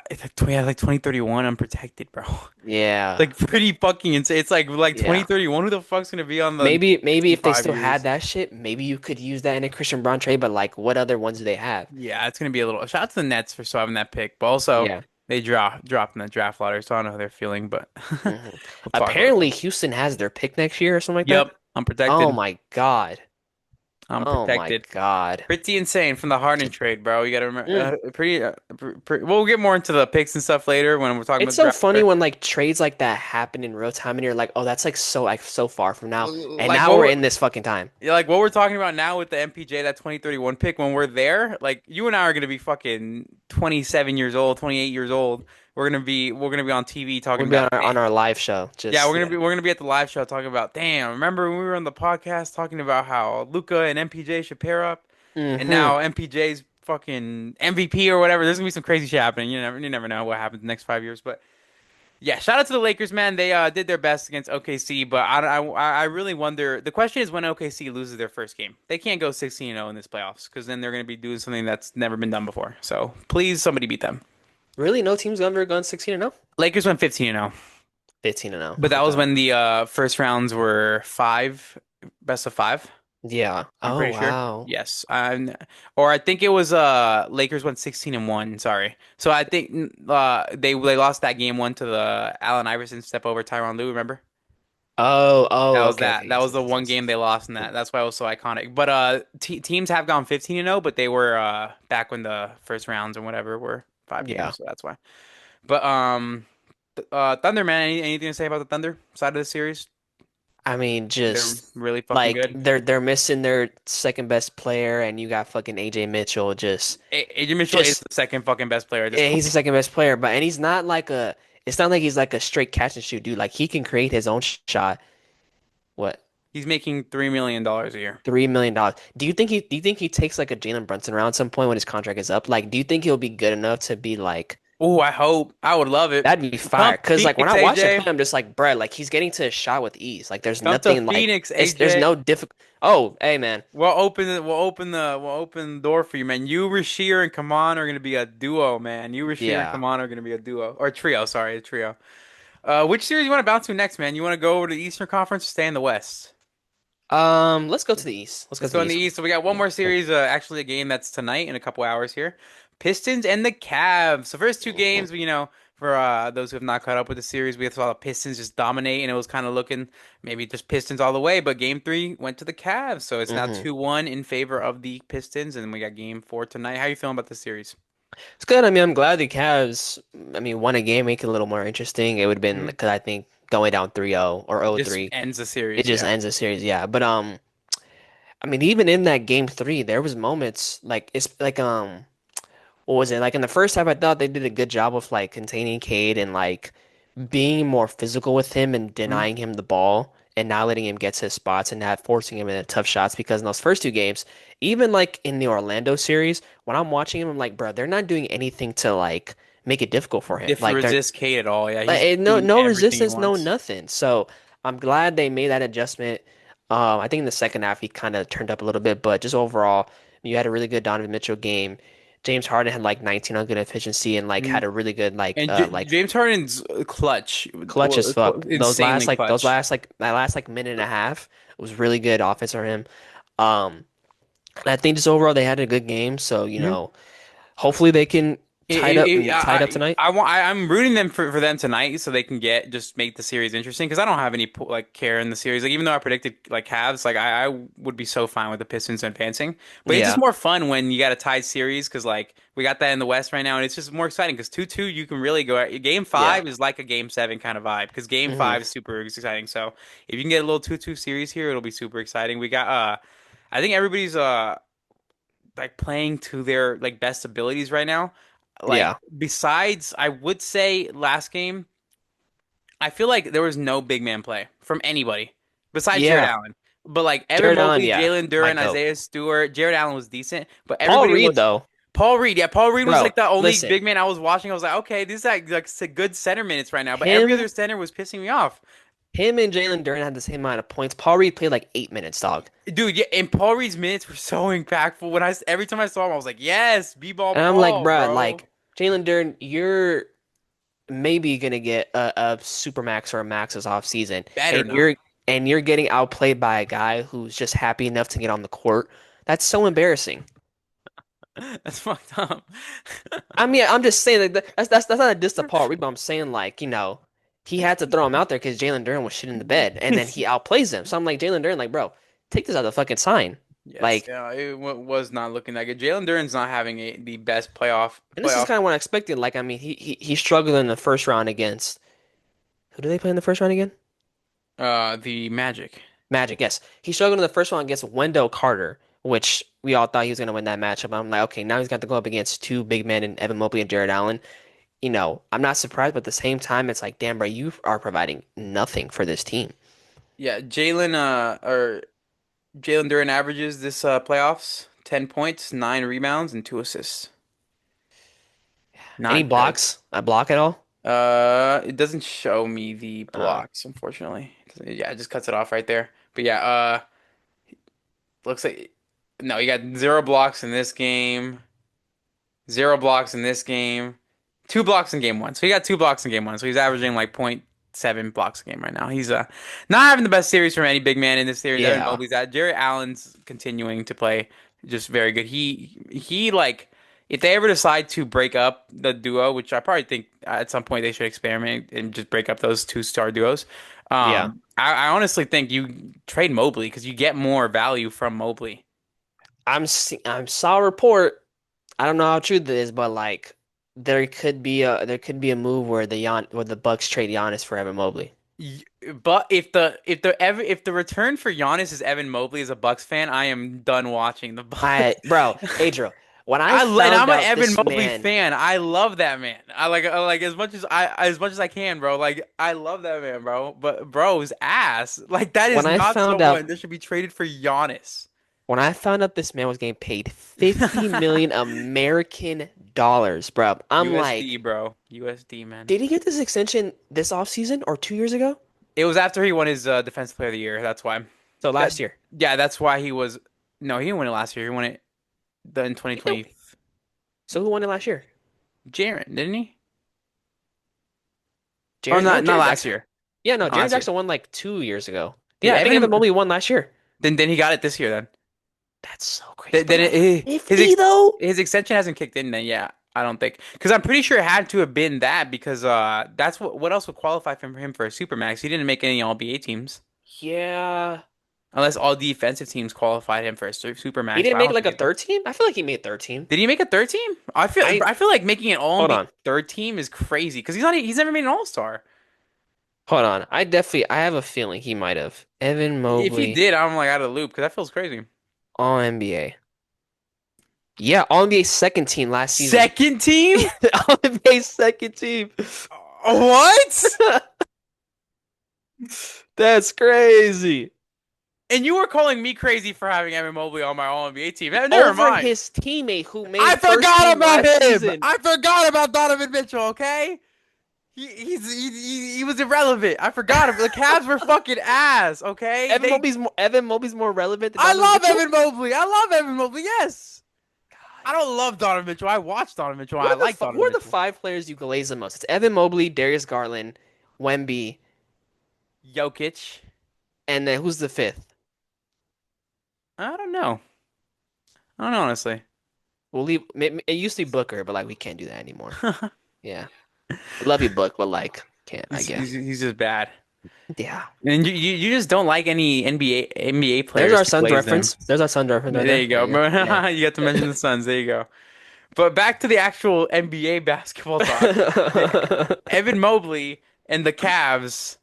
[SPEAKER 1] yeah, like 2031 unprotected, bro.
[SPEAKER 2] Yeah.
[SPEAKER 1] Like pretty fucking insane. It's like
[SPEAKER 2] Yeah.
[SPEAKER 1] 2031. Who the fuck's gonna be on the
[SPEAKER 2] Maybe
[SPEAKER 1] in
[SPEAKER 2] if they
[SPEAKER 1] five
[SPEAKER 2] still had
[SPEAKER 1] years?
[SPEAKER 2] that shit, maybe you could use that in a Christian Braun trade, but like what other ones do they have?
[SPEAKER 1] Yeah, it's gonna be a little. Shout out to the Nets for still having that pick, but also
[SPEAKER 2] Yeah.
[SPEAKER 1] they dropped in the draft lottery, so I don't know how they're feeling, but
[SPEAKER 2] hmm
[SPEAKER 1] we'll talk about
[SPEAKER 2] Apparently
[SPEAKER 1] that.
[SPEAKER 2] Houston has their pick next year or something like that.
[SPEAKER 1] Yep,
[SPEAKER 2] Oh
[SPEAKER 1] unprotected.
[SPEAKER 2] my God. Oh my
[SPEAKER 1] Unprotected.
[SPEAKER 2] God.
[SPEAKER 1] Pretty insane from the Harden trade, bro. You gotta remember.
[SPEAKER 2] Mm.
[SPEAKER 1] We'll get more into the picks and stuff later when we're talking
[SPEAKER 2] It's
[SPEAKER 1] about the
[SPEAKER 2] so
[SPEAKER 1] draft.
[SPEAKER 2] funny when like trades like that happen in real time and you're like, oh, that's like so far from now. And
[SPEAKER 1] Like
[SPEAKER 2] now
[SPEAKER 1] what
[SPEAKER 2] we're
[SPEAKER 1] we're
[SPEAKER 2] in this fucking time.
[SPEAKER 1] yeah, like what we're talking about now with the MPJ, that 2031 pick, when we're there, like you and I are gonna be fucking 27 years old, 28 years old. We're gonna be on TV talking
[SPEAKER 2] We'll be
[SPEAKER 1] about
[SPEAKER 2] on our live show.
[SPEAKER 1] yeah,
[SPEAKER 2] Just yeah.
[SPEAKER 1] we're gonna be at the live show talking about, damn, remember when we were on the podcast talking about how Luca and MPJ should pair up, and
[SPEAKER 2] hmm
[SPEAKER 1] now MPJ's fucking MVP or whatever. There's gonna be some crazy shit happening. You never know what happens in the next 5 years. But yeah, shout out to the Lakers, man. They did their best against OKC, but I really wonder. The question is when OKC loses their first game. They can't go 16-0 in this playoffs because then they're gonna be doing something that's never been done before. So please, somebody beat them.
[SPEAKER 2] Really, no team's ever gone 16-0?
[SPEAKER 1] Lakers went 15-0.
[SPEAKER 2] 15-0.
[SPEAKER 1] But that was
[SPEAKER 2] Okay.
[SPEAKER 1] when the first rounds were best of five.
[SPEAKER 2] Yeah.
[SPEAKER 1] I'm
[SPEAKER 2] Oh
[SPEAKER 1] pretty sure.
[SPEAKER 2] wow.
[SPEAKER 1] Yes. Or I think it was Lakers went 16-1. Sorry. So I think they lost that game one to the Allen Iverson step over Tyronn Lue. Remember?
[SPEAKER 2] Oh, okay, okay.
[SPEAKER 1] That
[SPEAKER 2] Yes,
[SPEAKER 1] was
[SPEAKER 2] yes,
[SPEAKER 1] the
[SPEAKER 2] yes,
[SPEAKER 1] one
[SPEAKER 2] yes.
[SPEAKER 1] game they lost in that. That's why it was so iconic. But t teams have gone 15-0, but they were back when the first rounds and whatever were 5 games.
[SPEAKER 2] Yeah.
[SPEAKER 1] So that's why. But Thunder, man. Anything to say about the Thunder side of the series?
[SPEAKER 2] I mean,
[SPEAKER 1] They're
[SPEAKER 2] just
[SPEAKER 1] really fucking
[SPEAKER 2] like
[SPEAKER 1] good.
[SPEAKER 2] they're missing their second best player, and you got fucking AJ Mitchell.
[SPEAKER 1] AJ Mitchell is
[SPEAKER 2] Just
[SPEAKER 1] the second fucking best player at this
[SPEAKER 2] yeah, he's the
[SPEAKER 1] point.
[SPEAKER 2] second best player, but and he's not like a. It's not like he's like a straight catch and shoot dude. Like he can create his own shot. What?
[SPEAKER 1] He's making $3 million a year.
[SPEAKER 2] $3 million. Do you think he takes like a Jalen Brunson round at some point when his contract is up? Like, do you think he'll be good enough to be like
[SPEAKER 1] Oh, I hope. I would love it.
[SPEAKER 2] that'd be fire?
[SPEAKER 1] Come to
[SPEAKER 2] Because like when
[SPEAKER 1] Phoenix,
[SPEAKER 2] I watch him play,
[SPEAKER 1] AJ.
[SPEAKER 2] I'm just like, bruh, like he's getting to a shot with ease. Like there's
[SPEAKER 1] Come to
[SPEAKER 2] nothing like
[SPEAKER 1] Phoenix,
[SPEAKER 2] there's
[SPEAKER 1] AJ.
[SPEAKER 2] no difficult. Oh, hey man,
[SPEAKER 1] We'll open the door for you, man. You, Rasheer, and Kaman are gonna be a duo, man. You, Rasheer, and
[SPEAKER 2] yeah.
[SPEAKER 1] Kaman are gonna be a duo or a trio. Sorry, a trio. Which series you want to bounce to next, man? You want to go over to the Eastern Conference or stay in the West?
[SPEAKER 2] Let's go to the East. Let's go
[SPEAKER 1] Let's
[SPEAKER 2] to
[SPEAKER 1] go
[SPEAKER 2] the
[SPEAKER 1] in the
[SPEAKER 2] East.
[SPEAKER 1] East. So we got one more series. Actually, a game that's tonight in a couple hours here. Pistons and the Cavs. So first two
[SPEAKER 2] Mhm.
[SPEAKER 1] games, for those who have not caught up with the series, we saw the Pistons just dominate, and it was kind of looking maybe just Pistons all the way. But game three went to the Cavs, so it's now
[SPEAKER 2] Mhm.
[SPEAKER 1] 2-1 in favor of the Pistons, and then we got game four tonight. How you feeling about the series?
[SPEAKER 2] It's good. I mean, I'm glad the Cavs, I mean, won a game, make it a little more interesting. It would have been
[SPEAKER 1] Hmm.
[SPEAKER 2] because I think going down 3-0 or
[SPEAKER 1] It just
[SPEAKER 2] 0-3,
[SPEAKER 1] ends the
[SPEAKER 2] it
[SPEAKER 1] series,
[SPEAKER 2] just
[SPEAKER 1] yeah.
[SPEAKER 2] ends the series. Yeah, but I mean, even in that game three, there was moments like it's like what was it? Like in the first half, I thought they did a good job of like containing Cade and like being more physical with him and
[SPEAKER 1] Hmm.
[SPEAKER 2] denying him the ball and not letting him get to his spots and not forcing him into tough shots because in those first two games, even like in the Orlando series, when I'm watching him, I'm like, bro, they're not doing anything to like make it difficult for him.
[SPEAKER 1] If you resist Kate at all, yeah, he's
[SPEAKER 2] No
[SPEAKER 1] doing
[SPEAKER 2] no
[SPEAKER 1] everything he
[SPEAKER 2] resistance, no
[SPEAKER 1] wants.
[SPEAKER 2] nothing. So I'm glad they made that adjustment. I think in the second half he kind of turned up a little bit, but just overall, you had a really good Donovan Mitchell game. James Harden had like 19 on good efficiency and like
[SPEAKER 1] Hmm.
[SPEAKER 2] had a really good
[SPEAKER 1] And J
[SPEAKER 2] like
[SPEAKER 1] James Harden's clutch,
[SPEAKER 2] clutch as fuck.
[SPEAKER 1] insanely
[SPEAKER 2] Those
[SPEAKER 1] clutch.
[SPEAKER 2] last like that last like minute and a half was really good offense for him. Um, and I think just overall they had a good game. So hopefully they can tie it up tonight.
[SPEAKER 1] I'm rooting them for them tonight so they can just make the series interesting because I don't have any like care in the series. Like even though I predicted like Cavs, like I would be so fine with the Pistons advancing, but it's just
[SPEAKER 2] Yeah,
[SPEAKER 1] more fun when you got a tied series because like we got that in the West right now and it's just more exciting because 2-2 you can really go at game
[SPEAKER 2] yeah.
[SPEAKER 1] five is like a game seven kind of vibe because game
[SPEAKER 2] hmm
[SPEAKER 1] five is super exciting. So if you can get a little 2-2 series here, it'll be super exciting. We got I think everybody's like playing to their like best abilities right now. Like
[SPEAKER 2] Yeah,
[SPEAKER 1] besides, I would say last game, I feel like there was no big man play from anybody besides Jared
[SPEAKER 2] yeah.
[SPEAKER 1] Allen. But like Evan
[SPEAKER 2] Jared Allen,
[SPEAKER 1] Mobley,
[SPEAKER 2] yeah,
[SPEAKER 1] Jalen
[SPEAKER 2] my
[SPEAKER 1] Duren,
[SPEAKER 2] goat.
[SPEAKER 1] Isaiah Stewart, Jared Allen was decent, but
[SPEAKER 2] Paul
[SPEAKER 1] everybody
[SPEAKER 2] Reed
[SPEAKER 1] was
[SPEAKER 2] though,
[SPEAKER 1] Paul Reed. Yeah, Paul Reed was
[SPEAKER 2] bro.
[SPEAKER 1] like the only
[SPEAKER 2] Listen,
[SPEAKER 1] big man I was watching. I was like, okay, this is like good center minutes right now. But every
[SPEAKER 2] him,
[SPEAKER 1] other center was pissing me off.
[SPEAKER 2] him and Jalen Duren had the same amount of points. Paul Reed played like 8 minutes, dog.
[SPEAKER 1] Dude, yeah, and Paul Reed's minutes were so impactful. Every time I saw him, I was like, yes, B-ball
[SPEAKER 2] And I'm like,
[SPEAKER 1] Paul,
[SPEAKER 2] bruh,
[SPEAKER 1] bro.
[SPEAKER 2] like Jalen Duren, you're maybe gonna get a super max or a max this off season,
[SPEAKER 1] Better
[SPEAKER 2] and
[SPEAKER 1] not.
[SPEAKER 2] you're getting outplayed by a guy who's just happy enough to get on the court. That's so embarrassing.
[SPEAKER 1] That's fucked up.
[SPEAKER 2] I mean, I'm just saying that's not a diss to Paul Reed, but I'm saying like, he had to throw him out there because Jalen Duren was shit in the bed, and then he outplays him. So I'm like, Jalen Duren, like, bro, take this out of the fucking sign.
[SPEAKER 1] Yes,
[SPEAKER 2] Like,
[SPEAKER 1] yeah, it was not looking that good. Jalen Duren's not having the best
[SPEAKER 2] and this is
[SPEAKER 1] playoff.
[SPEAKER 2] kind of what I expected. Like, I mean, he struggled in the first round against who did they play in the first round again?
[SPEAKER 1] The Magic.
[SPEAKER 2] Magic, yes. He struggled in the first round against Wendell Carter, which we all thought he was gonna win that matchup. I'm like, okay, now he's got to go up against two big men in Evan Mobley and Jared Allen. I'm not surprised, but at the same time, it's like, damn, bro, you are providing nothing for this team.
[SPEAKER 1] Yeah, Jalen Duren averages this playoffs 10 points, 9 rebounds, and 2 assists.
[SPEAKER 2] Any
[SPEAKER 1] Not good.
[SPEAKER 2] blocks? A block at all?
[SPEAKER 1] It doesn't show me the
[SPEAKER 2] Uh,
[SPEAKER 1] blocks, unfortunately. Yeah, it just cuts it off right there. But yeah, looks like no, you got 0 blocks in this game. 0 blocks in this game. 2 blocks in game one. So he got 2 blocks in game one. So he's averaging like point 0.7 blocks a game right now. He's not having the best series from any big man in this series. Evan
[SPEAKER 2] yeah,
[SPEAKER 1] Mobley's at. Jared Allen's continuing to play just very good. He like if they ever decide to break up the duo, which I probably think at some point they should experiment and just break up those two-star duos.
[SPEAKER 2] yeah.
[SPEAKER 1] I honestly think you trade Mobley because you get more value from Mobley.
[SPEAKER 2] I'm saw a report. I don't know how true this is, but like. there could be a move where the Bucks trade Giannis for Evan Mobley.
[SPEAKER 1] Y- But if the return for Giannis is Evan Mobley as a Bucks fan, I am done watching the
[SPEAKER 2] I
[SPEAKER 1] Bucks.
[SPEAKER 2] bro, Adriel, when I
[SPEAKER 1] And
[SPEAKER 2] found
[SPEAKER 1] I'm an
[SPEAKER 2] out
[SPEAKER 1] Evan
[SPEAKER 2] this
[SPEAKER 1] Mobley
[SPEAKER 2] man,
[SPEAKER 1] fan. I love that man. I like as much as I can, bro. Like I love that man, bro. But bro's ass. Like that
[SPEAKER 2] when
[SPEAKER 1] is
[SPEAKER 2] I
[SPEAKER 1] not
[SPEAKER 2] found out
[SPEAKER 1] someone that should be traded for Giannis.
[SPEAKER 2] when I found out this man was getting paid 50 million American dollars, bro, I'm
[SPEAKER 1] USD,
[SPEAKER 2] like,
[SPEAKER 1] bro. USD, man.
[SPEAKER 2] did he get this extension this offseason or 2 years ago?
[SPEAKER 1] It was after he won his Defensive Player of the Year. That's why.
[SPEAKER 2] So
[SPEAKER 1] That
[SPEAKER 2] last year.
[SPEAKER 1] yeah, that's why he was. No, he didn't win it last year. He won it in
[SPEAKER 2] He did.
[SPEAKER 1] 2020.
[SPEAKER 2] So who won it last year?
[SPEAKER 1] Jaren, didn't he? Or
[SPEAKER 2] Jared, no,
[SPEAKER 1] not
[SPEAKER 2] Jared
[SPEAKER 1] last
[SPEAKER 2] Jackson.
[SPEAKER 1] year.
[SPEAKER 2] Yeah, no,
[SPEAKER 1] Not
[SPEAKER 2] Jared
[SPEAKER 1] last year.
[SPEAKER 2] Jackson won like 2 years ago.
[SPEAKER 1] Did
[SPEAKER 2] Yeah, I think
[SPEAKER 1] Evan
[SPEAKER 2] Evan Mobley won last year.
[SPEAKER 1] then he got it this year then.
[SPEAKER 2] That's so crazy.
[SPEAKER 1] Then,
[SPEAKER 2] But
[SPEAKER 1] then
[SPEAKER 2] like
[SPEAKER 1] his
[SPEAKER 2] 50 though?
[SPEAKER 1] his extension hasn't kicked in then. Yeah, I don't think because I'm pretty sure it had to have been that because that's what else would qualify for him for a supermax. He didn't make any All NBA teams
[SPEAKER 2] Yeah.
[SPEAKER 1] unless all defensive teams qualified him for a
[SPEAKER 2] He
[SPEAKER 1] supermax. But
[SPEAKER 2] didn't
[SPEAKER 1] I
[SPEAKER 2] make
[SPEAKER 1] don't
[SPEAKER 2] like
[SPEAKER 1] think
[SPEAKER 2] a
[SPEAKER 1] it did.
[SPEAKER 2] third team? I feel like he made third team.
[SPEAKER 1] Did he make a third team?
[SPEAKER 2] I
[SPEAKER 1] I feel like making an All
[SPEAKER 2] hold
[SPEAKER 1] NBA
[SPEAKER 2] on.
[SPEAKER 1] third team is crazy because he's never made an All Star.
[SPEAKER 2] Hold on. I have a feeling he might have. Evan
[SPEAKER 1] If he
[SPEAKER 2] Mobley,
[SPEAKER 1] did, I'm like out of the loop because that feels crazy.
[SPEAKER 2] All NBA. Yeah, All NBA second team last season.
[SPEAKER 1] Second team?
[SPEAKER 2] All NBA second team.
[SPEAKER 1] What?
[SPEAKER 2] That's crazy.
[SPEAKER 1] And you were calling me crazy for having Evan Mobley on my All NBA team. Never
[SPEAKER 2] Over
[SPEAKER 1] mind.
[SPEAKER 2] his teammate who
[SPEAKER 1] I
[SPEAKER 2] made first
[SPEAKER 1] forgot
[SPEAKER 2] team
[SPEAKER 1] about
[SPEAKER 2] last
[SPEAKER 1] him.
[SPEAKER 2] season.
[SPEAKER 1] I forgot about Donovan Mitchell. Okay, he was irrelevant. I forgot him. The Cavs were fucking ass. Okay,
[SPEAKER 2] Evan Mobley's more relevant than
[SPEAKER 1] I
[SPEAKER 2] Donovan
[SPEAKER 1] love
[SPEAKER 2] Mitchell.
[SPEAKER 1] Evan Mobley. I love Evan Mobley. Yes, I don't love Donovan Mitchell. I watched Donovan Mitchell. I like
[SPEAKER 2] Who
[SPEAKER 1] Donovan
[SPEAKER 2] are the
[SPEAKER 1] Mitchell.
[SPEAKER 2] five players you glaze the most? It's Evan Mobley, Darius Garland, Wemby,
[SPEAKER 1] Jokic.
[SPEAKER 2] and then who's the fifth?
[SPEAKER 1] I don't know. I don't know honestly.
[SPEAKER 2] We'll leave. It used to be Booker, but like we can't do that anymore. Yeah, I love you, Book, but like can't. I guess.
[SPEAKER 1] He's just bad.
[SPEAKER 2] Yeah.
[SPEAKER 1] And you just don't like any NBA players to glaze them.
[SPEAKER 2] There's our Suns reference right
[SPEAKER 1] There
[SPEAKER 2] there.
[SPEAKER 1] you
[SPEAKER 2] There
[SPEAKER 1] go,
[SPEAKER 2] you go.
[SPEAKER 1] bro.
[SPEAKER 2] Yeah.
[SPEAKER 1] You got to mention the Suns. There you go. But back to the actual NBA basketball talk. Evan Mobley and the Cavs,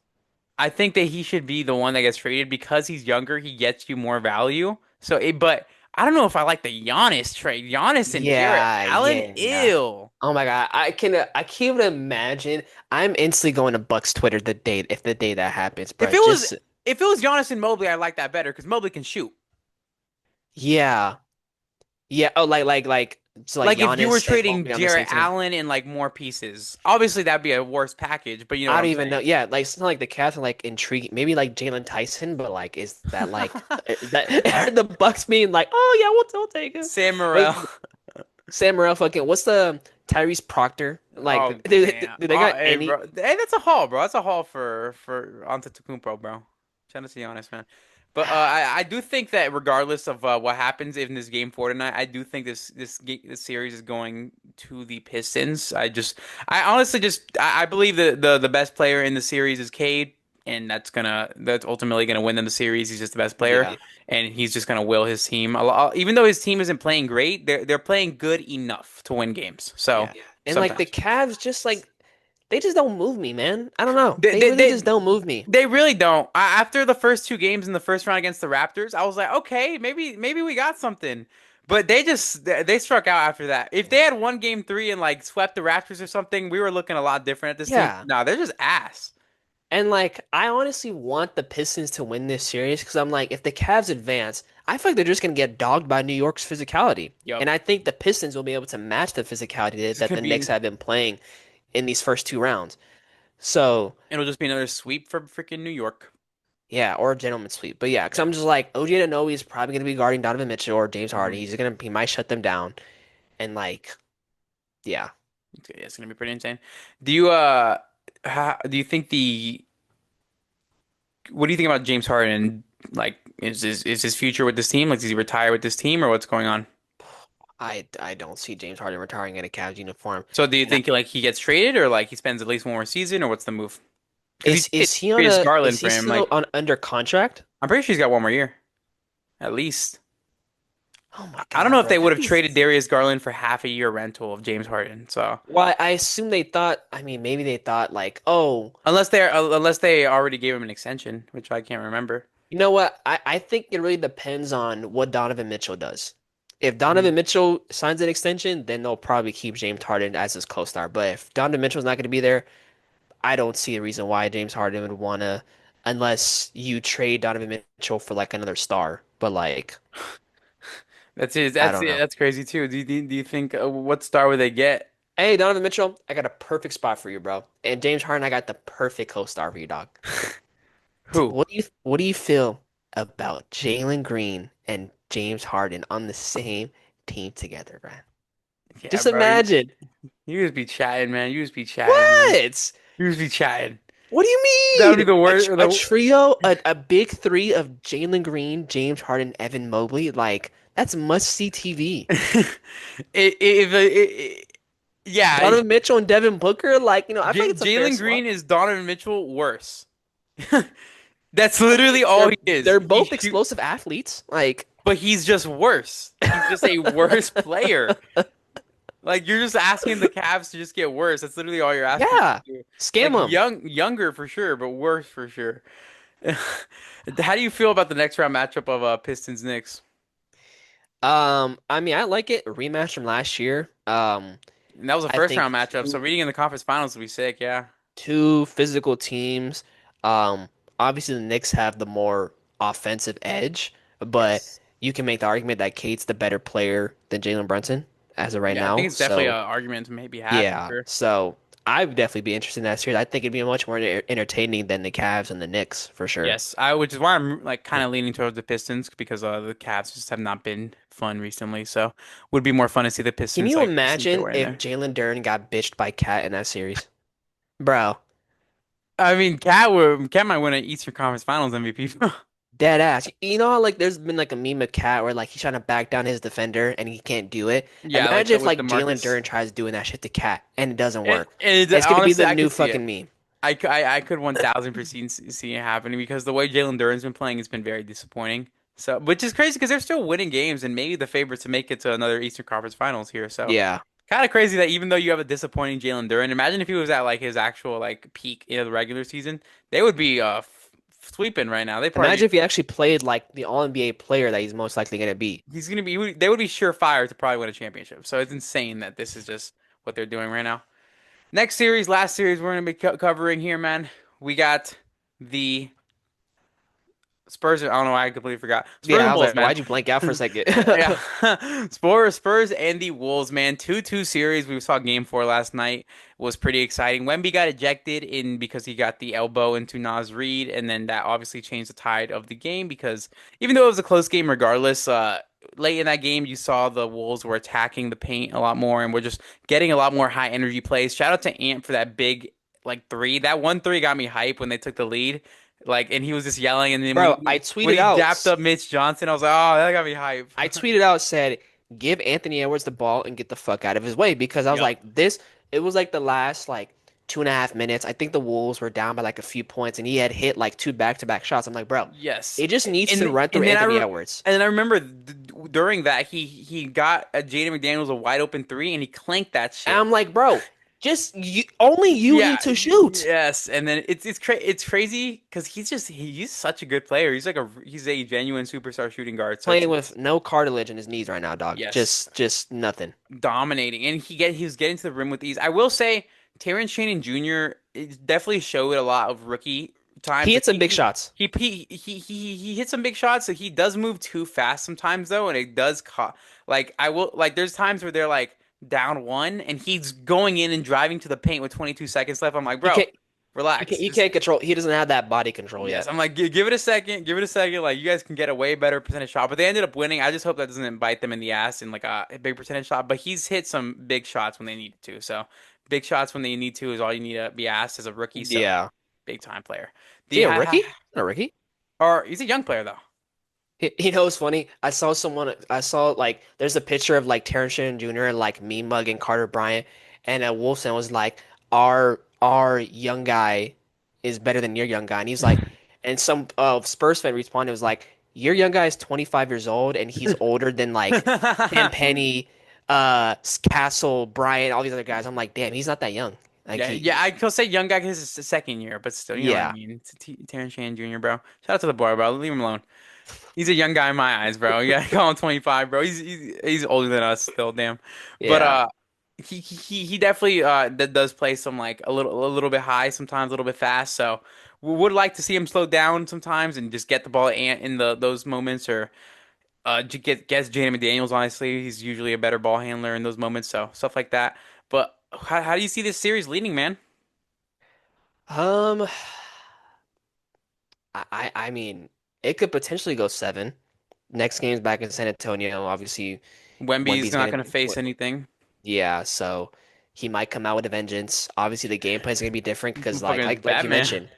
[SPEAKER 1] I think that he should be the one that gets traded because he's younger. He gets you more value. But I don't know if I like the Giannis trade. Giannis and Jarrett
[SPEAKER 2] Yeah,
[SPEAKER 1] Allen,
[SPEAKER 2] yeah.
[SPEAKER 1] ew.
[SPEAKER 2] Oh my God, I can't even imagine. I'm instantly going to Bucks Twitter the day that happens,
[SPEAKER 1] If
[SPEAKER 2] bro.
[SPEAKER 1] it was
[SPEAKER 2] Just
[SPEAKER 1] if it was Giannis and Mobley, I like that better because Mobley can shoot.
[SPEAKER 2] yeah, yeah. Oh, so like
[SPEAKER 1] Like if you were
[SPEAKER 2] Giannis and
[SPEAKER 1] trading
[SPEAKER 2] Mobley on the same
[SPEAKER 1] Jarrett
[SPEAKER 2] team.
[SPEAKER 1] Allen and like more pieces, obviously that'd be a worse package. But you know what
[SPEAKER 2] I
[SPEAKER 1] I'm
[SPEAKER 2] don't even know.
[SPEAKER 1] saying.
[SPEAKER 2] Yeah, like something like the Cavs are like intriguing. Maybe like Jalen Tyson, but like is that like that the Bucks being like, oh yeah, we'll take him.
[SPEAKER 1] Sam
[SPEAKER 2] What
[SPEAKER 1] Morril.
[SPEAKER 2] Sam Morril fucking what's the Tyrese Proctor? Like,
[SPEAKER 1] Oh
[SPEAKER 2] do
[SPEAKER 1] damn!
[SPEAKER 2] they
[SPEAKER 1] Oh,
[SPEAKER 2] got
[SPEAKER 1] hey,
[SPEAKER 2] any?
[SPEAKER 1] bro. Hey, that's a haul, bro. That's a haul for Antetokounmpo, bro. Trying to be honest, man. But I do think that regardless of what happens in this game four tonight, I do think this series is going to the Pistons. I honestly I believe the best player in the series is Cade, and that's ultimately gonna win them the series. He's just the best player,
[SPEAKER 2] Yeah,
[SPEAKER 1] and he's just gonna will his team. Even though his team isn't playing great, they're playing good enough to win games. So
[SPEAKER 2] yeah. And like the
[SPEAKER 1] sometimes.
[SPEAKER 2] Cavs, just like they just don't move me, man. I don't know.
[SPEAKER 1] They,
[SPEAKER 2] They
[SPEAKER 1] they,
[SPEAKER 2] really
[SPEAKER 1] they,
[SPEAKER 2] just don't move me.
[SPEAKER 1] They really don't. After the first two games in the first round against the Raptors, I was like, okay, maybe we got something. But they struck out after that. If they had won game three and like swept the Raptors or something, we were looking a lot different at this team.
[SPEAKER 2] Yeah.
[SPEAKER 1] No, they're just ass.
[SPEAKER 2] And like I honestly want the Pistons to win this series because I'm like, if the Cavs advance, I feel like they're just gonna get dogged by New York's physicality.
[SPEAKER 1] Yup.
[SPEAKER 2] And I think the Pistons will be able to match the physicality
[SPEAKER 1] This
[SPEAKER 2] that
[SPEAKER 1] could
[SPEAKER 2] the Knicks
[SPEAKER 1] be
[SPEAKER 2] have been playing in these first two rounds. So
[SPEAKER 1] it'll just be another sweep for freaking New York.
[SPEAKER 2] yeah, or a gentleman's sweep. But yeah, because
[SPEAKER 1] Yeah.
[SPEAKER 2] I'm just like OG Anunoby is probably gonna be guarding Donovan Mitchell or James Harden.
[SPEAKER 1] hmm
[SPEAKER 2] He might shut them down. And like, yeah.
[SPEAKER 1] It's gonna be pretty insane. Do you do you think the what do you think about James Harden? Like, is his future with this team? Like, does he retire with this team, or what's going on?
[SPEAKER 2] I don't see James Harden retiring in a Cavs uniform.
[SPEAKER 1] So, do you
[SPEAKER 2] And
[SPEAKER 1] think like he gets traded, or like he spends at least one more season, or what's the move? Because he
[SPEAKER 2] is he on
[SPEAKER 1] traded
[SPEAKER 2] a
[SPEAKER 1] Garland
[SPEAKER 2] is
[SPEAKER 1] for
[SPEAKER 2] he
[SPEAKER 1] him.
[SPEAKER 2] still
[SPEAKER 1] Like,
[SPEAKER 2] on under contract?
[SPEAKER 1] I'm pretty sure he's got one more year, at least.
[SPEAKER 2] Oh my
[SPEAKER 1] I don't know
[SPEAKER 2] God,
[SPEAKER 1] if
[SPEAKER 2] bro.
[SPEAKER 1] they would
[SPEAKER 2] That'd
[SPEAKER 1] have
[SPEAKER 2] be
[SPEAKER 1] traded Darius Garland for half a year rental of James Harden. So
[SPEAKER 2] well, I assume they thought, I mean, maybe they thought like, oh,
[SPEAKER 1] unless they already gave him an extension, which I can't remember.
[SPEAKER 2] you know what? I think it really depends on what Donovan Mitchell does. If
[SPEAKER 1] Mhm.
[SPEAKER 2] Donovan Mitchell signs an extension, then they'll probably keep James Harden as his co-star. But if Donovan Mitchell's not going to be there, I don't see a reason why James Harden would want to, unless you trade Donovan Mitchell for like another star. But like,
[SPEAKER 1] That's it.
[SPEAKER 2] I
[SPEAKER 1] That's
[SPEAKER 2] don't
[SPEAKER 1] it.
[SPEAKER 2] know.
[SPEAKER 1] That's crazy too. Do you think what star would they get?
[SPEAKER 2] Hey, Donovan Mitchell, I got a perfect spot for you, bro. And James Harden, I got the perfect co-star for you, dog.
[SPEAKER 1] Who?
[SPEAKER 2] What do you feel about Jalen Green and James Harden on the same team together, Brian?
[SPEAKER 1] Yeah,
[SPEAKER 2] Just
[SPEAKER 1] bro.
[SPEAKER 2] imagine.
[SPEAKER 1] You just be chatting, man. You just be chatting, man.
[SPEAKER 2] What?
[SPEAKER 1] You just be chatting.
[SPEAKER 2] What do you
[SPEAKER 1] That would be
[SPEAKER 2] mean?
[SPEAKER 1] the
[SPEAKER 2] A,
[SPEAKER 1] worst.
[SPEAKER 2] tr a trio, a big three of Jalen Green, James Harden, Evan Mobley. Like, that's must-see TV.
[SPEAKER 1] Yeah,
[SPEAKER 2] Donovan Mitchell and Devin Booker, like, I feel like it's a fair
[SPEAKER 1] Jalen
[SPEAKER 2] swap.
[SPEAKER 1] Green is Donovan Mitchell worse. That's
[SPEAKER 2] I mean,
[SPEAKER 1] literally all he is.
[SPEAKER 2] they're both explosive athletes. Like,
[SPEAKER 1] But he's just worse. He's just a worse player. Like you're just asking the Cavs to just get worse. That's literally all you're asking them
[SPEAKER 2] yeah,
[SPEAKER 1] to do.
[SPEAKER 2] scam
[SPEAKER 1] Like
[SPEAKER 2] them.
[SPEAKER 1] younger for sure, but worse for sure. How do you feel about the next round matchup of Pistons Knicks?
[SPEAKER 2] I mean, I like it. A rematch from last year.
[SPEAKER 1] And that was a
[SPEAKER 2] I
[SPEAKER 1] first
[SPEAKER 2] think
[SPEAKER 1] round matchup, so reading in the conference finals would be sick. Yeah.
[SPEAKER 2] two physical teams. Um, Obviously the Knicks have the more offensive edge, but
[SPEAKER 1] Yes.
[SPEAKER 2] you can make the argument that Kate's the better player than Jalen Brunson as of right
[SPEAKER 1] Yeah, I think
[SPEAKER 2] now.
[SPEAKER 1] it's definitely an
[SPEAKER 2] So
[SPEAKER 1] argument to maybe have for
[SPEAKER 2] yeah,
[SPEAKER 1] sure.
[SPEAKER 2] so I would definitely be interested in that series. I think it'd be much more entertaining than the Cavs and the Knicks for sure.
[SPEAKER 1] Yes, which is why I'm like kind of leaning towards the Pistons because the Cavs just have not been fun recently. So would be more fun to see the
[SPEAKER 2] Can
[SPEAKER 1] Pistons
[SPEAKER 2] you
[SPEAKER 1] like sneak their
[SPEAKER 2] imagine
[SPEAKER 1] way in
[SPEAKER 2] if
[SPEAKER 1] there.
[SPEAKER 2] Jalen Duren got bitched by Cat in that series? Bro,
[SPEAKER 1] I mean, Cat might win an Eastern Conference Finals MVP.
[SPEAKER 2] dead ass. You know how like there's been like a meme of Cat where like he's trying to back down his defender and he can't do it.
[SPEAKER 1] Yeah, like
[SPEAKER 2] Imagine if
[SPEAKER 1] with the
[SPEAKER 2] like Jalen
[SPEAKER 1] Marcus.
[SPEAKER 2] Duren tries doing that shit to Cat and it doesn't
[SPEAKER 1] And,
[SPEAKER 2] work.
[SPEAKER 1] and
[SPEAKER 2] And it's gonna be
[SPEAKER 1] honestly,
[SPEAKER 2] the
[SPEAKER 1] I
[SPEAKER 2] new
[SPEAKER 1] could see it.
[SPEAKER 2] fucking meme.
[SPEAKER 1] I could 1000% see it happening because the way Jalen Duren's been playing has been very disappointing. So, which is crazy because they're still winning games and maybe the favorites to make it to another Eastern Conference Finals here. So,
[SPEAKER 2] Yeah.
[SPEAKER 1] kind of crazy that even though you have a disappointing Jalen Duren, imagine if he was at like his actual like peak in the regular season, they would be sweeping right now. They probably
[SPEAKER 2] Imagine if he actually played like the All NBA player that he's most likely gonna be.
[SPEAKER 1] he's gonna be they would be surefire to probably win a championship. So it's insane that this is just what they're doing right now. Next series, last series we're going to be covering here, man. We got the Spurs. I don't know why I completely forgot. Spurs
[SPEAKER 2] Yeah,
[SPEAKER 1] and
[SPEAKER 2] I was
[SPEAKER 1] Wolves,
[SPEAKER 2] like,
[SPEAKER 1] man.
[SPEAKER 2] why'd you blank out for a second?
[SPEAKER 1] Yeah, Spurs and the Wolves, man. 2-2 series. We saw Game 4 last night. Was pretty exciting. Wemby got ejected in because he got the elbow into Naz Reid, and then that obviously changed the tide of the game because even though it was a close game, regardless, late in that game you saw the Wolves were attacking the paint a lot more and we're just getting a lot more high energy plays. Shout out to Ant for that big like three. That one three got me hype when they took the lead. Like, and he was just yelling, and then
[SPEAKER 2] Bro, I
[SPEAKER 1] when
[SPEAKER 2] tweeted
[SPEAKER 1] he
[SPEAKER 2] out
[SPEAKER 1] dapped up Mitch Johnson, I was like, oh, that got me hype.
[SPEAKER 2] I tweeted out said, give Anthony Edwards the ball and get the fuck out of his way because I was
[SPEAKER 1] Yup.
[SPEAKER 2] like, it was like the last like 2.5 minutes. I think the Wolves were down by like a few points and he had hit like two back-to-back shots. I'm like, bro,
[SPEAKER 1] Yes.
[SPEAKER 2] it just needs to
[SPEAKER 1] And
[SPEAKER 2] run through
[SPEAKER 1] and then
[SPEAKER 2] Anthony Edwards.
[SPEAKER 1] and then I remember during that he got Jaden McDaniels a wide open three and he clanked that
[SPEAKER 2] And
[SPEAKER 1] shit.
[SPEAKER 2] I'm like, bro, only you
[SPEAKER 1] Yeah,
[SPEAKER 2] need to shoot.
[SPEAKER 1] yes, and then it's crazy because he's such a good player. He's a genuine superstar shooting guard. So
[SPEAKER 2] Playing
[SPEAKER 1] it's
[SPEAKER 2] with no cartilage in his knees right now, dog.
[SPEAKER 1] yes,
[SPEAKER 2] Just nothing.
[SPEAKER 1] dominating, and he was getting to the rim with ease. I will say, Terrence Shannon Jr. It definitely showed a lot of rookie
[SPEAKER 2] He
[SPEAKER 1] times. Like
[SPEAKER 2] hit some big shots.
[SPEAKER 1] he hit some big shots. So he does move too fast sometimes though, and it does like I will like there's times where they're like down one, and he's going in and driving to the paint with 22 seconds left. I'm like,
[SPEAKER 2] He
[SPEAKER 1] bro,
[SPEAKER 2] can't
[SPEAKER 1] relax.
[SPEAKER 2] he
[SPEAKER 1] Just
[SPEAKER 2] can't control. He doesn't have that body control
[SPEAKER 1] yes,
[SPEAKER 2] yet.
[SPEAKER 1] I'm like, give it a second, give it a second. Like you guys can get a way better percentage shot, but they ended up winning. I just hope that doesn't bite them in the ass in like a big percentage shot. But he's hit some big shots when they needed to. So big shots when they need to is all you need to be asked as a rookie. So
[SPEAKER 2] Yeah.
[SPEAKER 1] big time player.
[SPEAKER 2] Is
[SPEAKER 1] The
[SPEAKER 2] he a rookie? Not a rookie.
[SPEAKER 1] or he's a young player though.
[SPEAKER 2] It's funny. I saw like there's a picture of like Terrence Shannon Jr. and like me mugging Carter Bryant, and Wolfson was like, our young guy is better than your young guy, and he's like, and some Spurs fan responded was like, your young guy is 25 years old and he's older than like Sam Penny, Castle, Bryant, all these other guys. I'm like, damn, he's not that young. Like
[SPEAKER 1] Yeah, yeah, I could say young guy because it's the second year, but still, you know what I
[SPEAKER 2] yeah,
[SPEAKER 1] mean. It's Terrence Shannon Jr., bro. Shout out to the boy, bro. Leave him alone. He's a young guy in my eyes, bro. You gotta call him 25, bro. He's older than us still, damn. But
[SPEAKER 2] yeah.
[SPEAKER 1] he definitely does play some like a little bit high sometimes, a little bit fast. So we would like to see him slow down sometimes and just get the ball in the those moments or gets Jaden McDaniels. Honestly, he's usually a better ball handler in those moments. So stuff like that. But how do you see this series leading, man?
[SPEAKER 2] Um, I mean, it could potentially go seven. Next game's back in San Antonio. Obviously,
[SPEAKER 1] Wemby's
[SPEAKER 2] Wemby's
[SPEAKER 1] not
[SPEAKER 2] gonna
[SPEAKER 1] going to face anything.
[SPEAKER 2] yeah, so he might come out with a vengeance. Obviously, the game plan is gonna be different because,
[SPEAKER 1] Fucking
[SPEAKER 2] like you
[SPEAKER 1] Batman.
[SPEAKER 2] mentioned,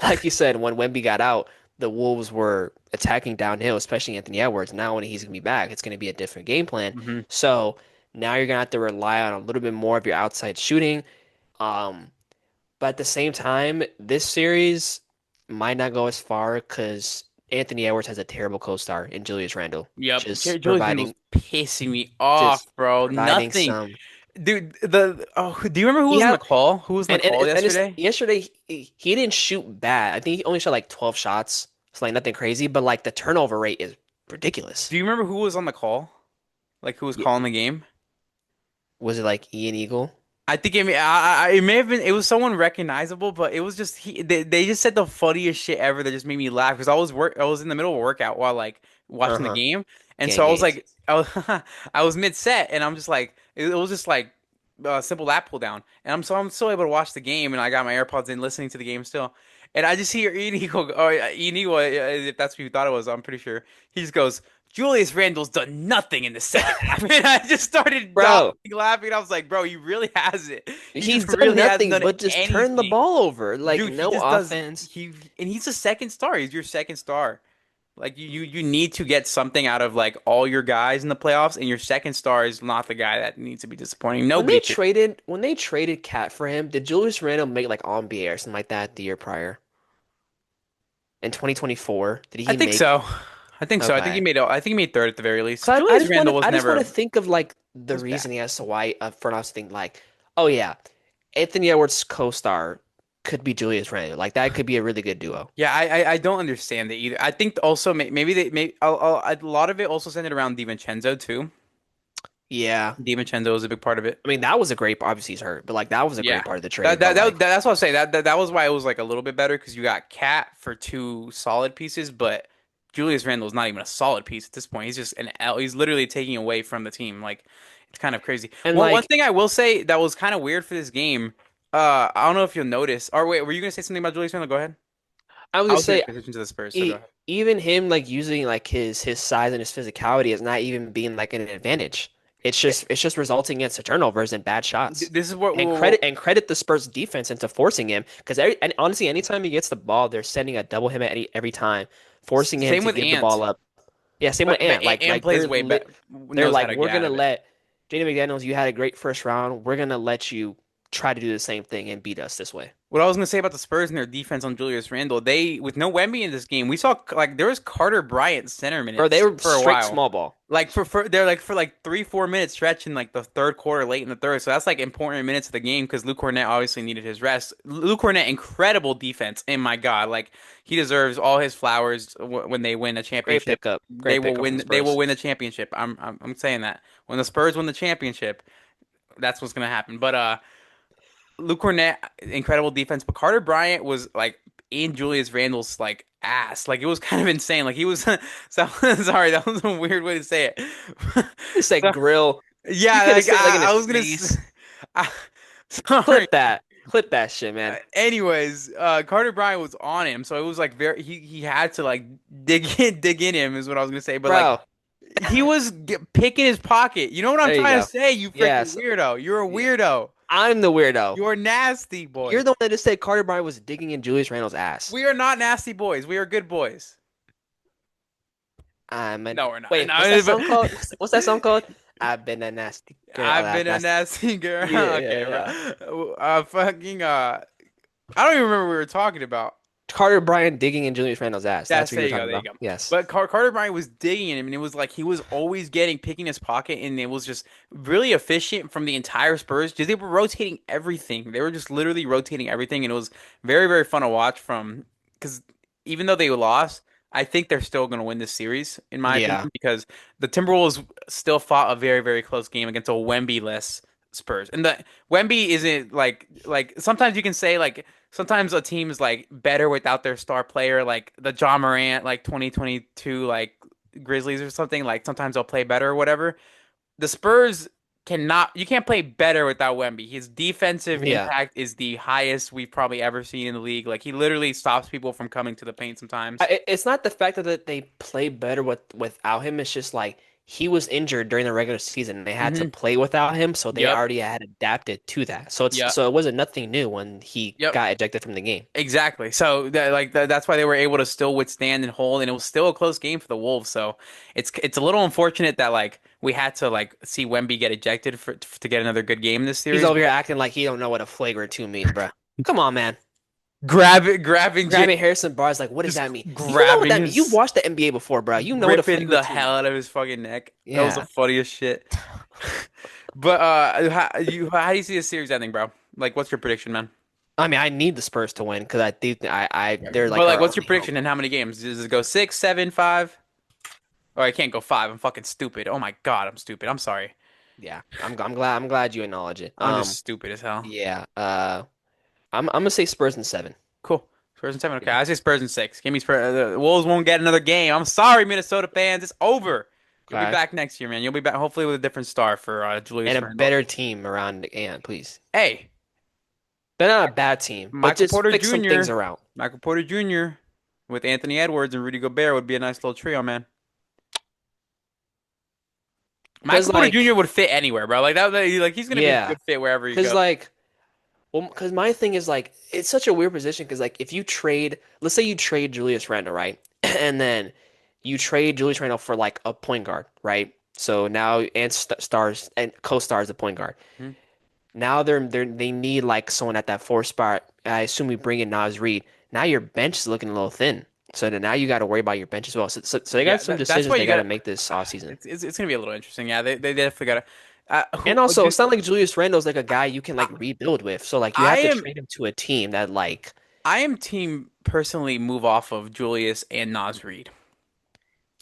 [SPEAKER 2] like you said, when Wemby got out, the Wolves were attacking downhill, especially Anthony Edwards. Now, when he's gonna be back, it's gonna be a different game plan.
[SPEAKER 1] Hmm.
[SPEAKER 2] So now you're gonna have to rely on a little bit more of your outside shooting. Um, but at the same time, this series might not go as far because Anthony Edwards has a terrible co-star in Julius Randle,
[SPEAKER 1] Yep.
[SPEAKER 2] just
[SPEAKER 1] Julius Randle's pissing me off,
[SPEAKER 2] just
[SPEAKER 1] bro.
[SPEAKER 2] providing
[SPEAKER 1] Nothing.
[SPEAKER 2] some.
[SPEAKER 1] Dude, do you remember who
[SPEAKER 2] He
[SPEAKER 1] was on the
[SPEAKER 2] had
[SPEAKER 1] call? Who was on the call
[SPEAKER 2] and it's,
[SPEAKER 1] yesterday?
[SPEAKER 2] yesterday he didn't shoot bad. I think he only shot like 12 shots. It's like nothing crazy, but like the turnover rate is ridiculous.
[SPEAKER 1] Do you remember who was on the call? Like who was
[SPEAKER 2] Yeah.
[SPEAKER 1] calling the game?
[SPEAKER 2] Was it like Ian Eagle?
[SPEAKER 1] I think it may have been it was someone recognizable, but it was just they just said the funniest shit ever that just made me laugh because I was in the middle of a workout while like watching the
[SPEAKER 2] Uh-huh.
[SPEAKER 1] game, and
[SPEAKER 2] Gang
[SPEAKER 1] so I was
[SPEAKER 2] games.
[SPEAKER 1] like I was mid set and I'm just like it was just like a simple lap pull down, and I'm still able to watch the game and I got my AirPods in listening to the game still, and I just hear Ian Eagle or Ian Eagle if that's who you thought it was, I'm pretty sure he just goes. Julius Randle's done nothing in the second half. And I just started dying
[SPEAKER 2] Bro,
[SPEAKER 1] laughing. I was like, bro, he really hasn't. He just
[SPEAKER 2] he's done
[SPEAKER 1] really hasn't
[SPEAKER 2] nothing
[SPEAKER 1] done
[SPEAKER 2] but just turn the
[SPEAKER 1] anything.
[SPEAKER 2] ball over. Like
[SPEAKER 1] Dude, he
[SPEAKER 2] no
[SPEAKER 1] just does
[SPEAKER 2] offense.
[SPEAKER 1] he's a second star. He's your second star. Like you need to get something out of like all your guys in the playoffs, and your second star is not the guy that needs to be disappointing. Nobody should.
[SPEAKER 2] When they traded Cat for him, did Julius Randle make like All NBA or something like that the year prior? In 2024, did
[SPEAKER 1] I
[SPEAKER 2] he
[SPEAKER 1] think
[SPEAKER 2] make
[SPEAKER 1] so. I think so.
[SPEAKER 2] okay?
[SPEAKER 1] I think he made third at the very least.
[SPEAKER 2] So
[SPEAKER 1] Julius Randle was
[SPEAKER 2] I just want to
[SPEAKER 1] never
[SPEAKER 2] think of like the
[SPEAKER 1] was bad.
[SPEAKER 2] reasoning as to why front office think like, oh yeah, Anthony Edwards co-star could be Julius Randle. Like that could be a really good duo.
[SPEAKER 1] Yeah, I don't understand it either. I think also maybe a lot of it also centered around DiVincenzo too.
[SPEAKER 2] Yeah.
[SPEAKER 1] DiVincenzo was a big part of it.
[SPEAKER 2] I mean, that was a great, obviously he's hurt, but like that was a
[SPEAKER 1] Yeah.
[SPEAKER 2] great part of the trade. But
[SPEAKER 1] That's what I'm saying. That was why it was like a little bit better because you got Cat for two solid pieces, but Julius Randle is not even a solid piece at this point. He's just an L. He's literally taking away from the team. Like it's kind of crazy.
[SPEAKER 2] and
[SPEAKER 1] One
[SPEAKER 2] like
[SPEAKER 1] thing I will say that was kind of weird for this game. I don't know if you'll notice. Or wait, were you gonna say something about Julius Randle? Go ahead.
[SPEAKER 2] I was
[SPEAKER 1] I
[SPEAKER 2] gonna
[SPEAKER 1] was gonna
[SPEAKER 2] say,
[SPEAKER 1] pay attention to the Spurs, so go ahead.
[SPEAKER 2] even him like using like his size and his physicality is not even being like an advantage.
[SPEAKER 1] Yeah,
[SPEAKER 2] It's just resulting in some turnovers and bad shots.
[SPEAKER 1] this is what.
[SPEAKER 2] And credit the Spurs defense into forcing him because and honestly, anytime he gets the ball, they're sending a double him at every time, forcing him
[SPEAKER 1] Same
[SPEAKER 2] to
[SPEAKER 1] with
[SPEAKER 2] give the ball
[SPEAKER 1] Ant,
[SPEAKER 2] up. Yeah, same with Ant.
[SPEAKER 1] but Ant
[SPEAKER 2] Like
[SPEAKER 1] plays way better.
[SPEAKER 2] they're
[SPEAKER 1] Knows how
[SPEAKER 2] like
[SPEAKER 1] to
[SPEAKER 2] we're
[SPEAKER 1] get out
[SPEAKER 2] gonna
[SPEAKER 1] of it.
[SPEAKER 2] let Jaden McDaniels. You had a great first round. We're gonna let you try to do the same thing and beat us this way.
[SPEAKER 1] What I was gonna say about the Spurs and their defense on Julius Randle, they with no Wemby in this game, we saw like there was Carter Bryant center
[SPEAKER 2] Bro, they
[SPEAKER 1] minutes
[SPEAKER 2] were
[SPEAKER 1] for a
[SPEAKER 2] straight
[SPEAKER 1] while.
[SPEAKER 2] small ball.
[SPEAKER 1] Like for they're like for like 3 4 minutes stretch in like the third quarter, late in the third. So that's like important minutes of the game because Luke Cornett obviously needed his rest. Luke Cornett, incredible defense, and my God, like he deserves all his flowers when they win a
[SPEAKER 2] Great
[SPEAKER 1] championship.
[SPEAKER 2] pickup.
[SPEAKER 1] They
[SPEAKER 2] Great
[SPEAKER 1] will
[SPEAKER 2] pickup from
[SPEAKER 1] win.
[SPEAKER 2] the
[SPEAKER 1] They will
[SPEAKER 2] Spurs.
[SPEAKER 1] win the championship. I'm saying that when the Spurs win the championship, that's what's gonna happen. But Luke Cornett, incredible defense, but Carter Bryant was like in Julius Randle's like ass. Like it was kind of insane. Like he was so sorry, that was a weird way to say it.
[SPEAKER 2] You said
[SPEAKER 1] So
[SPEAKER 2] grill. You
[SPEAKER 1] yeah,
[SPEAKER 2] could have
[SPEAKER 1] like
[SPEAKER 2] said it like in
[SPEAKER 1] I
[SPEAKER 2] his
[SPEAKER 1] was gonna
[SPEAKER 2] face.
[SPEAKER 1] I, sorry.
[SPEAKER 2] Clip that. Clip that shit, man.
[SPEAKER 1] Anyways, Carter Bryant was on him, so it was like very he had to like dig in him is what I was gonna say. But like
[SPEAKER 2] Bro,
[SPEAKER 1] he was picking his pocket. You know what I'm
[SPEAKER 2] there you
[SPEAKER 1] trying to
[SPEAKER 2] go.
[SPEAKER 1] say? You freaking
[SPEAKER 2] Yes.
[SPEAKER 1] weirdo. You're a
[SPEAKER 2] Yeah.
[SPEAKER 1] weirdo.
[SPEAKER 2] I'm the weirdo.
[SPEAKER 1] You're nasty,
[SPEAKER 2] You're
[SPEAKER 1] boy.
[SPEAKER 2] the one that just said Carter Bryant was digging in Julius Randle's ass.
[SPEAKER 1] We are not nasty boys. We are good boys.
[SPEAKER 2] I'm a
[SPEAKER 1] No, we're not.
[SPEAKER 2] wait.
[SPEAKER 1] No,
[SPEAKER 2] What's that song
[SPEAKER 1] but
[SPEAKER 2] called? What's that song called? I've been a nasty girl. Oh,
[SPEAKER 1] I've
[SPEAKER 2] that's
[SPEAKER 1] been a
[SPEAKER 2] nasty.
[SPEAKER 1] nasty girl.
[SPEAKER 2] Yeah,
[SPEAKER 1] Okay,
[SPEAKER 2] yeah,
[SPEAKER 1] bro. Fucking I don't even remember what we were talking about.
[SPEAKER 2] Carter Bryant digging in Julius Randle's ass. That's
[SPEAKER 1] That's
[SPEAKER 2] what you
[SPEAKER 1] there
[SPEAKER 2] were
[SPEAKER 1] you go,
[SPEAKER 2] talking
[SPEAKER 1] there you
[SPEAKER 2] about.
[SPEAKER 1] go.
[SPEAKER 2] Yes.
[SPEAKER 1] But Carter Bryant was digging him, and it was like he was always getting picking his pocket, and it was just really efficient from the entire Spurs. Just they were rotating everything. They were just literally rotating everything, and it was very very fun to watch. From because even though they lost, I think they're still going to win this series, in my
[SPEAKER 2] Yeah.
[SPEAKER 1] opinion, because the Timberwolves still fought a very very close game against a Wemby-less Spurs, and the Wemby isn't like sometimes you can say like sometimes a team is like better without their star player, like the John Morant, like 2022, like Grizzlies or something. Like sometimes they'll play better or whatever. The Spurs cannot, you can't play better without Wemby. His defensive
[SPEAKER 2] Yeah.
[SPEAKER 1] impact is the highest we've probably ever seen in the league. Like he literally stops people from coming to the paint sometimes.
[SPEAKER 2] It's not the fact that they play better without him. It's just like he was injured during the regular season. They had to
[SPEAKER 1] Hmm.
[SPEAKER 2] play without him, so they
[SPEAKER 1] Yep.
[SPEAKER 2] already had adapted to that. So
[SPEAKER 1] Yep.
[SPEAKER 2] it wasn't nothing new when he
[SPEAKER 1] Yep.
[SPEAKER 2] got ejected from the game.
[SPEAKER 1] Exactly. So that's why they were able to still withstand and hold, and it was still a close game for the Wolves. So it's a little unfortunate that like we had to like see Wemby get ejected for to get another good game in this
[SPEAKER 2] He's
[SPEAKER 1] series.
[SPEAKER 2] over here
[SPEAKER 1] But
[SPEAKER 2] acting like he don't know what a flagrant two means, bro. Come on, man.
[SPEAKER 1] grabbing
[SPEAKER 2] Grabbing Harrison Barnes, like, what does
[SPEAKER 1] just
[SPEAKER 2] that mean? You know what
[SPEAKER 1] grabbing
[SPEAKER 2] that means. You've
[SPEAKER 1] his
[SPEAKER 2] watched the NBA before, bro. You know what a
[SPEAKER 1] ripping the
[SPEAKER 2] flagrant two
[SPEAKER 1] hell
[SPEAKER 2] means.
[SPEAKER 1] out of his fucking neck. That was the
[SPEAKER 2] Yeah.
[SPEAKER 1] funniest shit. But how do you see this series ending, bro? Like, what's your prediction, man?
[SPEAKER 2] I mean, I need the Spurs to win because I think they're
[SPEAKER 1] But
[SPEAKER 2] like
[SPEAKER 1] like,
[SPEAKER 2] our
[SPEAKER 1] what's your
[SPEAKER 2] only hope.
[SPEAKER 1] prediction and how many games? Does it go six, seven, five? Oh, I can't go five. I'm fucking stupid. Oh my God, I'm stupid. I'm sorry.
[SPEAKER 2] Yeah, I'm glad you acknowledge it.
[SPEAKER 1] I'm just stupid as hell.
[SPEAKER 2] Yeah. I'm gonna say Spurs in seven.
[SPEAKER 1] Cool. Spurs and seven. Okay,
[SPEAKER 2] Yeah.
[SPEAKER 1] I say Spurs and six. Give me Spurs. The Wolves won't get another game. I'm sorry, Minnesota fans. It's over. You'll be
[SPEAKER 2] Okay.
[SPEAKER 1] back next year, man. You'll be back hopefully with a different star for
[SPEAKER 2] And
[SPEAKER 1] Julius
[SPEAKER 2] a
[SPEAKER 1] Randle.
[SPEAKER 2] better team around Ant, please.
[SPEAKER 1] Hey,
[SPEAKER 2] They're not a bad team, but
[SPEAKER 1] Michael
[SPEAKER 2] just
[SPEAKER 1] Porter
[SPEAKER 2] fix some things
[SPEAKER 1] Jr.
[SPEAKER 2] around.
[SPEAKER 1] Michael Porter Jr. with Anthony Edwards and Rudy Gobert would be a nice little trio, man.
[SPEAKER 2] Cause
[SPEAKER 1] Michael Porter Jr.
[SPEAKER 2] like,
[SPEAKER 1] would fit anywhere, bro. Like like he's gonna be a
[SPEAKER 2] yeah.
[SPEAKER 1] good fit wherever you
[SPEAKER 2] Cause
[SPEAKER 1] go.
[SPEAKER 2] like, well, cause my thing is like, it's such a weird position. Cause like, if you trade, let's say you trade Julius Randle, right, and then you trade Julius Randle for like a point guard, right? So now and stars and co-stars the point guard.
[SPEAKER 1] Hmm?
[SPEAKER 2] Now they need like someone at that four spot. I assume we bring in Nas Reed. Now your bench is looking a little thin. So then now you got to worry about your bench as well. So they got
[SPEAKER 1] Yeah,
[SPEAKER 2] some
[SPEAKER 1] that's
[SPEAKER 2] decisions
[SPEAKER 1] why
[SPEAKER 2] they
[SPEAKER 1] you
[SPEAKER 2] got to
[SPEAKER 1] gotta.
[SPEAKER 2] make this offseason.
[SPEAKER 1] It's gonna be a little interesting. Yeah, they definitely gotta.
[SPEAKER 2] And also, it's not like Julius Randle's like a guy you can like rebuild with. So like you
[SPEAKER 1] I
[SPEAKER 2] have to
[SPEAKER 1] am
[SPEAKER 2] trade him to a team that like
[SPEAKER 1] I am team personally move off of Julius and Nas Reed.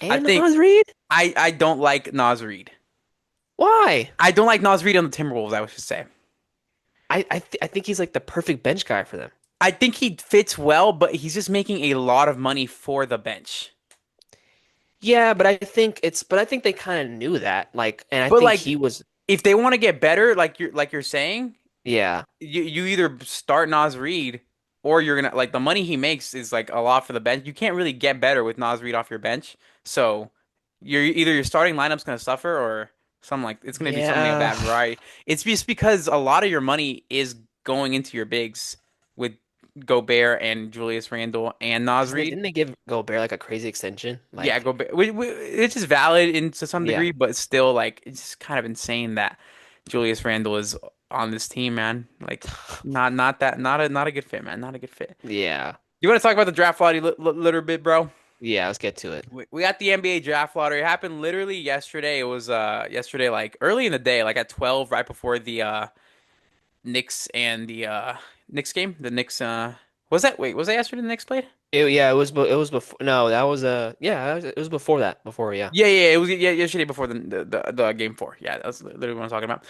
[SPEAKER 1] I
[SPEAKER 2] and
[SPEAKER 1] think
[SPEAKER 2] Nas Reed?
[SPEAKER 1] I don't like Nas Reed.
[SPEAKER 2] Why?
[SPEAKER 1] I don't like Nas Reed on the Timberwolves, I would just say.
[SPEAKER 2] I think he's like the perfect bench guy for them.
[SPEAKER 1] I think he fits well, but he's just making a lot of money for the bench.
[SPEAKER 2] Yeah, but I think they kind of knew that. Like, and I
[SPEAKER 1] But
[SPEAKER 2] think
[SPEAKER 1] like
[SPEAKER 2] he was
[SPEAKER 1] if they want to get better, like you're saying,
[SPEAKER 2] yeah.
[SPEAKER 1] you either start Nas Reed or you're gonna like the money he makes is like a lot for the bench. You can't really get better with Nas Reed off your bench. So you're either your starting lineup's gonna suffer or something like it's gonna be something of
[SPEAKER 2] Yeah.
[SPEAKER 1] that variety. It's just because a lot of your money is going into your bigs with Gobert and Julius Randle and Nas
[SPEAKER 2] Because
[SPEAKER 1] Reed.
[SPEAKER 2] didn't they give Gobert like a crazy extension?
[SPEAKER 1] Yeah,
[SPEAKER 2] Like,
[SPEAKER 1] Gobert, which is valid in to some
[SPEAKER 2] yeah.
[SPEAKER 1] degree, but still like it's just kind of insane that Julius Randle is on this team, man. Like not a good fit, man. Not a good fit.
[SPEAKER 2] Yeah.
[SPEAKER 1] You want to talk about the draft lottery little bit, bro?
[SPEAKER 2] Yeah, let's get to it.
[SPEAKER 1] We got the NBA draft lottery. It happened literally yesterday. It was yesterday like early in the day, like at 12 right before the Knicks and the Knicks game. The Knicks was that wait, was that yesterday the Knicks played?
[SPEAKER 2] Yeah, it was before. No, that was yeah, it was before that. Before, yeah.
[SPEAKER 1] It was yesterday before the game four. Yeah, that's literally what I'm talking about.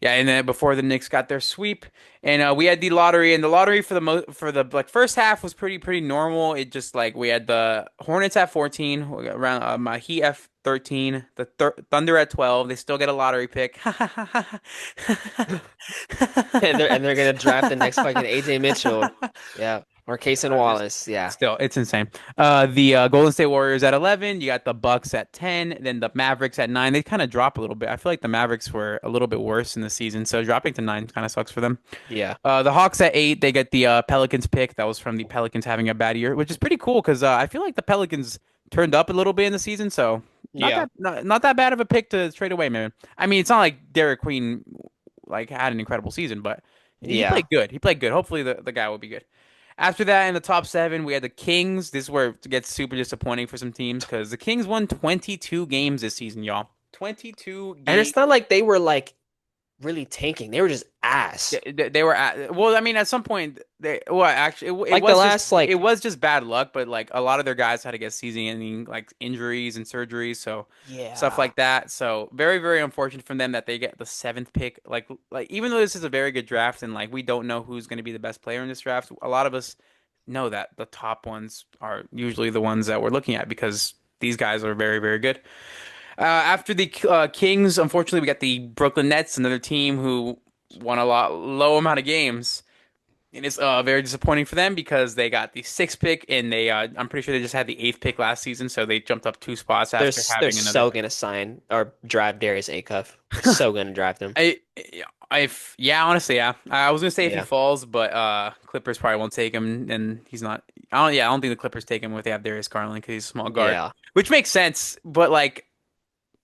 [SPEAKER 1] Yeah, and then before the Knicks got their sweep, and we had the lottery, and the lottery for for the like first half was pretty normal. It just like we had the Hornets at 14, we got around my Heat at 13, the Thunder at 12. They still get a lottery pick.
[SPEAKER 2] And they're gonna draft the next fucking AJ Mitchell. Yeah. Or Cason
[SPEAKER 1] Just
[SPEAKER 2] Wallace. Yeah.
[SPEAKER 1] still, it's insane. The Golden State Warriors at 11. You got the Bucks at 10. Then the Mavericks at 9. They kind of drop a little bit. I feel like the Mavericks were a little bit worse in the season, so dropping to 9 kind of sucks for them.
[SPEAKER 2] Yeah.
[SPEAKER 1] The Hawks at 8. They get the Pelicans pick. That was from the Pelicans having a bad year, which is pretty cool because I feel like the Pelicans turned up a little bit in the season, so
[SPEAKER 2] Yeah.
[SPEAKER 1] not that bad of a pick to trade away, man. I mean, it's not like Derek Queen like had an incredible season, but he
[SPEAKER 2] Yeah.
[SPEAKER 1] played good. He played good. Hopefully the guy will be good. After that, in the top seven, we had the Kings. This is where it gets super disappointing for some teams because the Kings won 22 games this season, y'all. 22
[SPEAKER 2] And
[SPEAKER 1] games.
[SPEAKER 2] it's not like they were like really tanking. They were just ass.
[SPEAKER 1] They were at, well, I mean, at some point, well, actually, it
[SPEAKER 2] Like the
[SPEAKER 1] was just
[SPEAKER 2] last like
[SPEAKER 1] bad luck, but like a lot of their guys had to get season-ending like injuries and surgeries, so stuff
[SPEAKER 2] yeah.
[SPEAKER 1] like that. So very, very unfortunate for them that they get the seventh pick. Like even though this is a very good draft and like we don't know who's going to be the best player in this draft, a lot of us know that the top ones are usually the ones that we're looking at because these guys are very, very good. After the Kings, unfortunately, we got the Brooklyn Nets, another team who won a lot low amount of games, and it's very disappointing for them because they got the sixth pick, and they I'm pretty sure they just had the eighth pick last season, so they jumped up two spots after
[SPEAKER 2] They're
[SPEAKER 1] having another.
[SPEAKER 2] so gonna sign or draft Darius Acuff. They're so gonna draft him.
[SPEAKER 1] I, yeah, honestly, yeah. I was gonna say if he
[SPEAKER 2] Yeah.
[SPEAKER 1] falls, but Clippers probably won't take him, and he's not. I don't think the Clippers take him if they have Darius Garland because he's a small guard,
[SPEAKER 2] Yeah.
[SPEAKER 1] which makes sense. But like,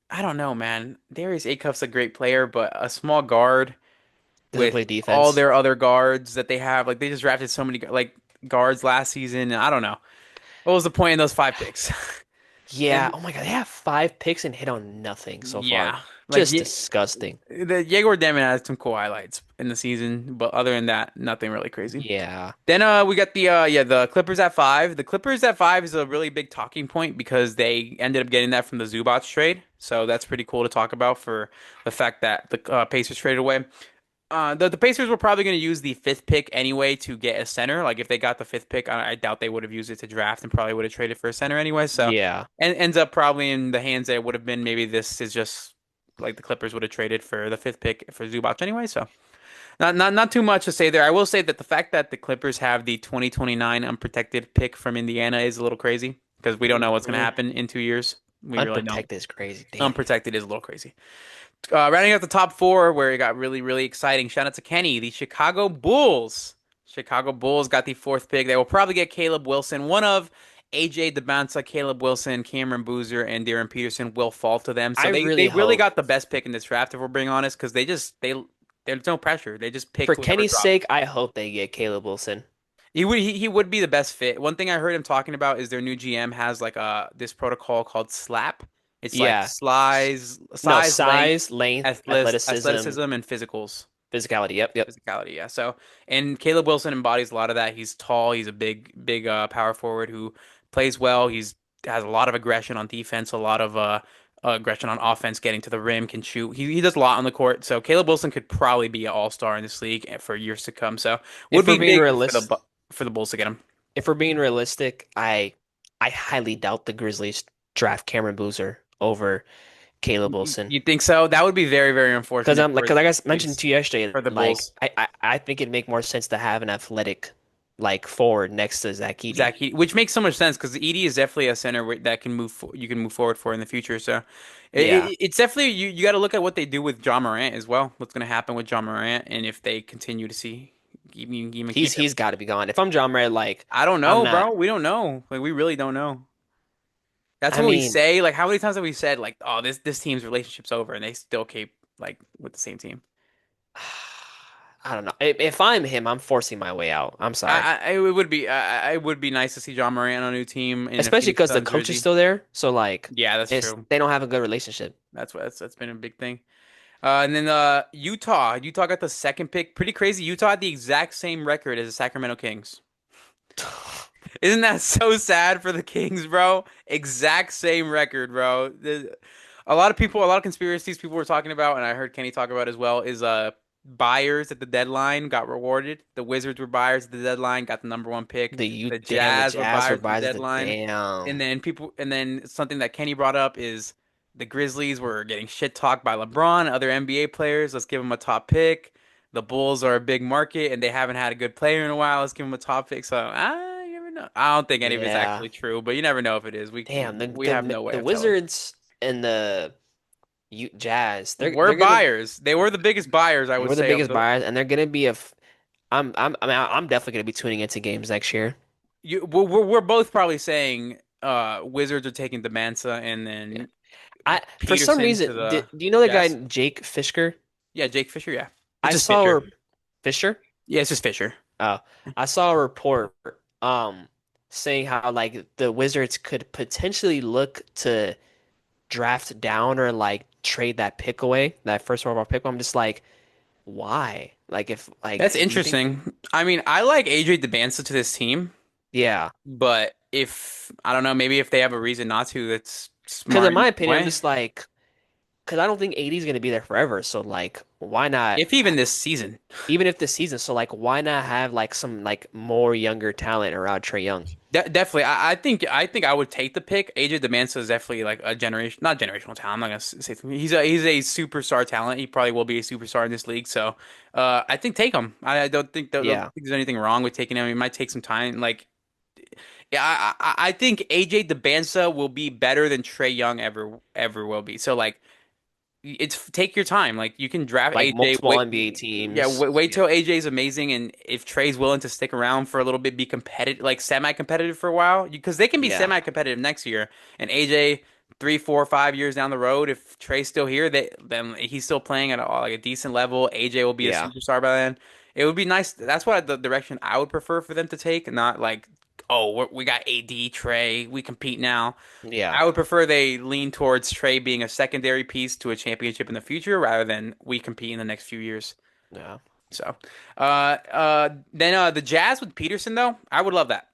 [SPEAKER 1] I don't know, man. Darius Acuff's a great player, but a small guard
[SPEAKER 2] Doesn't
[SPEAKER 1] with
[SPEAKER 2] play
[SPEAKER 1] all
[SPEAKER 2] defense.
[SPEAKER 1] their other guards that they have, like they just drafted so many like guards last season. And I don't know. What was the point in those five picks?
[SPEAKER 2] Yeah.
[SPEAKER 1] And
[SPEAKER 2] Oh my God. They have 5 picks and hit on nothing so far.
[SPEAKER 1] yeah, like
[SPEAKER 2] Just disgusting.
[SPEAKER 1] the Yegor Demon had some cool highlights in the season, but other than that, nothing really crazy.
[SPEAKER 2] Yeah.
[SPEAKER 1] Then we got the the Clippers at five. The Clippers at five is a really big talking point because they ended up getting that from the Zubats trade. So that's pretty cool to talk about for the fact that the Pacers traded away. The Pacers were probably going to use the fifth pick anyway to get a center. Like if they got the fifth pick, I doubt they would have used it to draft and probably would have traded for a center anyway. So
[SPEAKER 2] Yeah.
[SPEAKER 1] and ends up probably in the hands that it would have been. Maybe this is just like the Clippers would have traded for the fifth pick for Zubac anyway. So not too much to say there. I will say that the fact that the Clippers have the 2029 unprotected pick from Indiana is a little crazy because we don't know what's going to
[SPEAKER 2] hmm
[SPEAKER 1] happen in 2 years. We really don't.
[SPEAKER 2] Unprotected is crazy. Damn.
[SPEAKER 1] Unprotected is a little crazy. Rounding out the top four, where it got really, really exciting. Shout out to Kenny, the Chicago Bulls. Chicago Bulls got the fourth pick. They will probably get Caleb Wilson. One of AJ DeBounce, Caleb Wilson, Cameron Boozer, and Darren Peterson will fall to them. So
[SPEAKER 2] I
[SPEAKER 1] they
[SPEAKER 2] really
[SPEAKER 1] really
[SPEAKER 2] hope,
[SPEAKER 1] got the best pick in this draft, if we're being honest, because there's no pressure. They just pick
[SPEAKER 2] for
[SPEAKER 1] whoever
[SPEAKER 2] Kenny's
[SPEAKER 1] drops.
[SPEAKER 2] sake, I hope they get Caleb Wilson.
[SPEAKER 1] He would be the best fit. One thing I heard him talking about is their new GM has like this protocol called SLAP. It's like
[SPEAKER 2] Yeah. S- No,
[SPEAKER 1] size, length,
[SPEAKER 2] size, length, athleticism,
[SPEAKER 1] athleticism, and physicals.
[SPEAKER 2] physicality. Yep, yep.
[SPEAKER 1] Physicality, yeah. So, and Caleb Wilson embodies a lot of that. He's tall. He's a big power forward who plays well. He's has a lot of aggression on defense, a lot of aggression on offense, getting to the rim, can shoot. He does a lot on the court. So Caleb Wilson could probably be an all-star in this league for years to come. So would
[SPEAKER 2] If we're
[SPEAKER 1] be
[SPEAKER 2] being
[SPEAKER 1] big
[SPEAKER 2] realistic,
[SPEAKER 1] for the Bulls to get him.
[SPEAKER 2] if we're being realistic, I highly doubt the Grizzlies draft Cameron Boozer over Caleb Wilson.
[SPEAKER 1] You think so? That would be very, very
[SPEAKER 2] Because
[SPEAKER 1] unfortunate
[SPEAKER 2] like, cause like I mentioned
[SPEAKER 1] it's
[SPEAKER 2] to you yesterday,
[SPEAKER 1] for the
[SPEAKER 2] like
[SPEAKER 1] Bulls.
[SPEAKER 2] I think it'd make more sense to have an athletic like forward next to Zach Edey.
[SPEAKER 1] Which makes so much sense because Edie is definitely a center that can you can move forward for in the future. So
[SPEAKER 2] Yeah,
[SPEAKER 1] it's definitely you got to look at what they do with John Morant as well. What's going to happen with John Morant and if they continue to see even keep him.
[SPEAKER 2] he's got to be gone. If I'm John Moran, like
[SPEAKER 1] I don't
[SPEAKER 2] I'm
[SPEAKER 1] know,
[SPEAKER 2] not.
[SPEAKER 1] bro. We don't know. Like we really don't know. That's
[SPEAKER 2] I
[SPEAKER 1] what we
[SPEAKER 2] mean,
[SPEAKER 1] say. Like how many times have we said like, oh, this team's relationship's over, and they still keep like with the same team.
[SPEAKER 2] I don't know. If I'm him, I'm forcing my way out. I'm sorry,
[SPEAKER 1] It would be nice to see John Morant on a new team in a
[SPEAKER 2] especially
[SPEAKER 1] Phoenix
[SPEAKER 2] because the
[SPEAKER 1] Suns
[SPEAKER 2] coach is
[SPEAKER 1] jersey.
[SPEAKER 2] still there. So like,
[SPEAKER 1] Yeah, that's
[SPEAKER 2] it's
[SPEAKER 1] true.
[SPEAKER 2] they don't have a good relationship.
[SPEAKER 1] That's been a big thing. And then Utah got the second pick. Pretty crazy. Utah had the exact same record as the Sacramento Kings. Isn't that so sad for the Kings, bro? Exact same record, bro. A lot of conspiracies people were talking about, and I heard Kenny talk about as well, is buyers at the deadline got rewarded. The Wizards were buyers at the deadline, got the number one pick. The
[SPEAKER 2] The
[SPEAKER 1] Jazz were
[SPEAKER 2] Jazz were
[SPEAKER 1] buyers at the
[SPEAKER 2] buys the
[SPEAKER 1] deadline.
[SPEAKER 2] damn.
[SPEAKER 1] And then something that Kenny brought up is the Grizzlies were getting shit talked by LeBron and other NBA players. Let's give them a top pick. The Bulls are a big market and they haven't had a good player in a while. Let's give them a top pick. So, you never know. I don't think any of it's
[SPEAKER 2] Yeah,
[SPEAKER 1] actually true, but you never know if it is.
[SPEAKER 2] damn.
[SPEAKER 1] We have no way
[SPEAKER 2] The
[SPEAKER 1] of telling.
[SPEAKER 2] Wizards and the Jazz,
[SPEAKER 1] We're
[SPEAKER 2] they're gonna
[SPEAKER 1] buyers. They were the biggest buyers, I
[SPEAKER 2] they
[SPEAKER 1] would
[SPEAKER 2] were the
[SPEAKER 1] say, of
[SPEAKER 2] biggest
[SPEAKER 1] the
[SPEAKER 2] buyers, and they're gonna be I mean, I'm definitely gonna be tuning into games next year.
[SPEAKER 1] we're both probably saying Wizards are taking Demansa and
[SPEAKER 2] Yeah.
[SPEAKER 1] then
[SPEAKER 2] I for some
[SPEAKER 1] Peterson to
[SPEAKER 2] reason,
[SPEAKER 1] the
[SPEAKER 2] do you know that guy
[SPEAKER 1] Jazz.
[SPEAKER 2] Jake Fisher?
[SPEAKER 1] Yeah, Jake Fisher, yeah. It's
[SPEAKER 2] I
[SPEAKER 1] just
[SPEAKER 2] saw
[SPEAKER 1] Fisher.
[SPEAKER 2] where Fisher.
[SPEAKER 1] Yeah, it's just Fisher.
[SPEAKER 2] Uh, I saw a report um saying how like the Wizards could potentially look to draft down or like trade that pick away, that first overall pick. I'm just like, why? Like if
[SPEAKER 1] That's
[SPEAKER 2] like do you think
[SPEAKER 1] interesting. I mean, I like AJ DeBanza to this team,
[SPEAKER 2] yeah.
[SPEAKER 1] but if I don't know, maybe if they have a reason not to, that's
[SPEAKER 2] Because in
[SPEAKER 1] smart in
[SPEAKER 2] my
[SPEAKER 1] a
[SPEAKER 2] opinion, I'm
[SPEAKER 1] way.
[SPEAKER 2] just like because I don't think AD is gonna be there forever. So like why not
[SPEAKER 1] If even this season.
[SPEAKER 2] even if this season, so like why not have like some like more younger talent around Trey Young?
[SPEAKER 1] Definitely, I think I would take the pick. AJ Demancia is definitely like a generation, not generational talent. I'm not gonna say he's a superstar talent. He probably will be a superstar in this league. So, I think take him. I don't
[SPEAKER 2] Yeah.
[SPEAKER 1] think there's anything wrong with taking him. He might take some time. Like, yeah, I think AJ Demancia will be better than Trey Young ever will be. So like, it's take your time. Like you can draft
[SPEAKER 2] Like
[SPEAKER 1] AJ.
[SPEAKER 2] multiple NBA teams.
[SPEAKER 1] Wait
[SPEAKER 2] Yeah.
[SPEAKER 1] till AJ's amazing, and if Trey's willing to stick around for a little bit, be competitive, like semi-competitive for a while, because they can be
[SPEAKER 2] Yeah.
[SPEAKER 1] semi-competitive next year. And AJ, 3, 4, 5 years down the road, if Trey's still here, then he's still playing at like a decent level. AJ will be a
[SPEAKER 2] Yeah.
[SPEAKER 1] superstar by then. It would be nice. That's what the direction I would prefer for them to take, not like, oh, we got AD, Trey, we compete now.
[SPEAKER 2] Yeah.
[SPEAKER 1] I would prefer they lean towards Trey being a secondary piece to a championship in the future rather than we compete in the next few years.
[SPEAKER 2] Yeah.
[SPEAKER 1] So, then the Jazz with Peterson though, I would love that.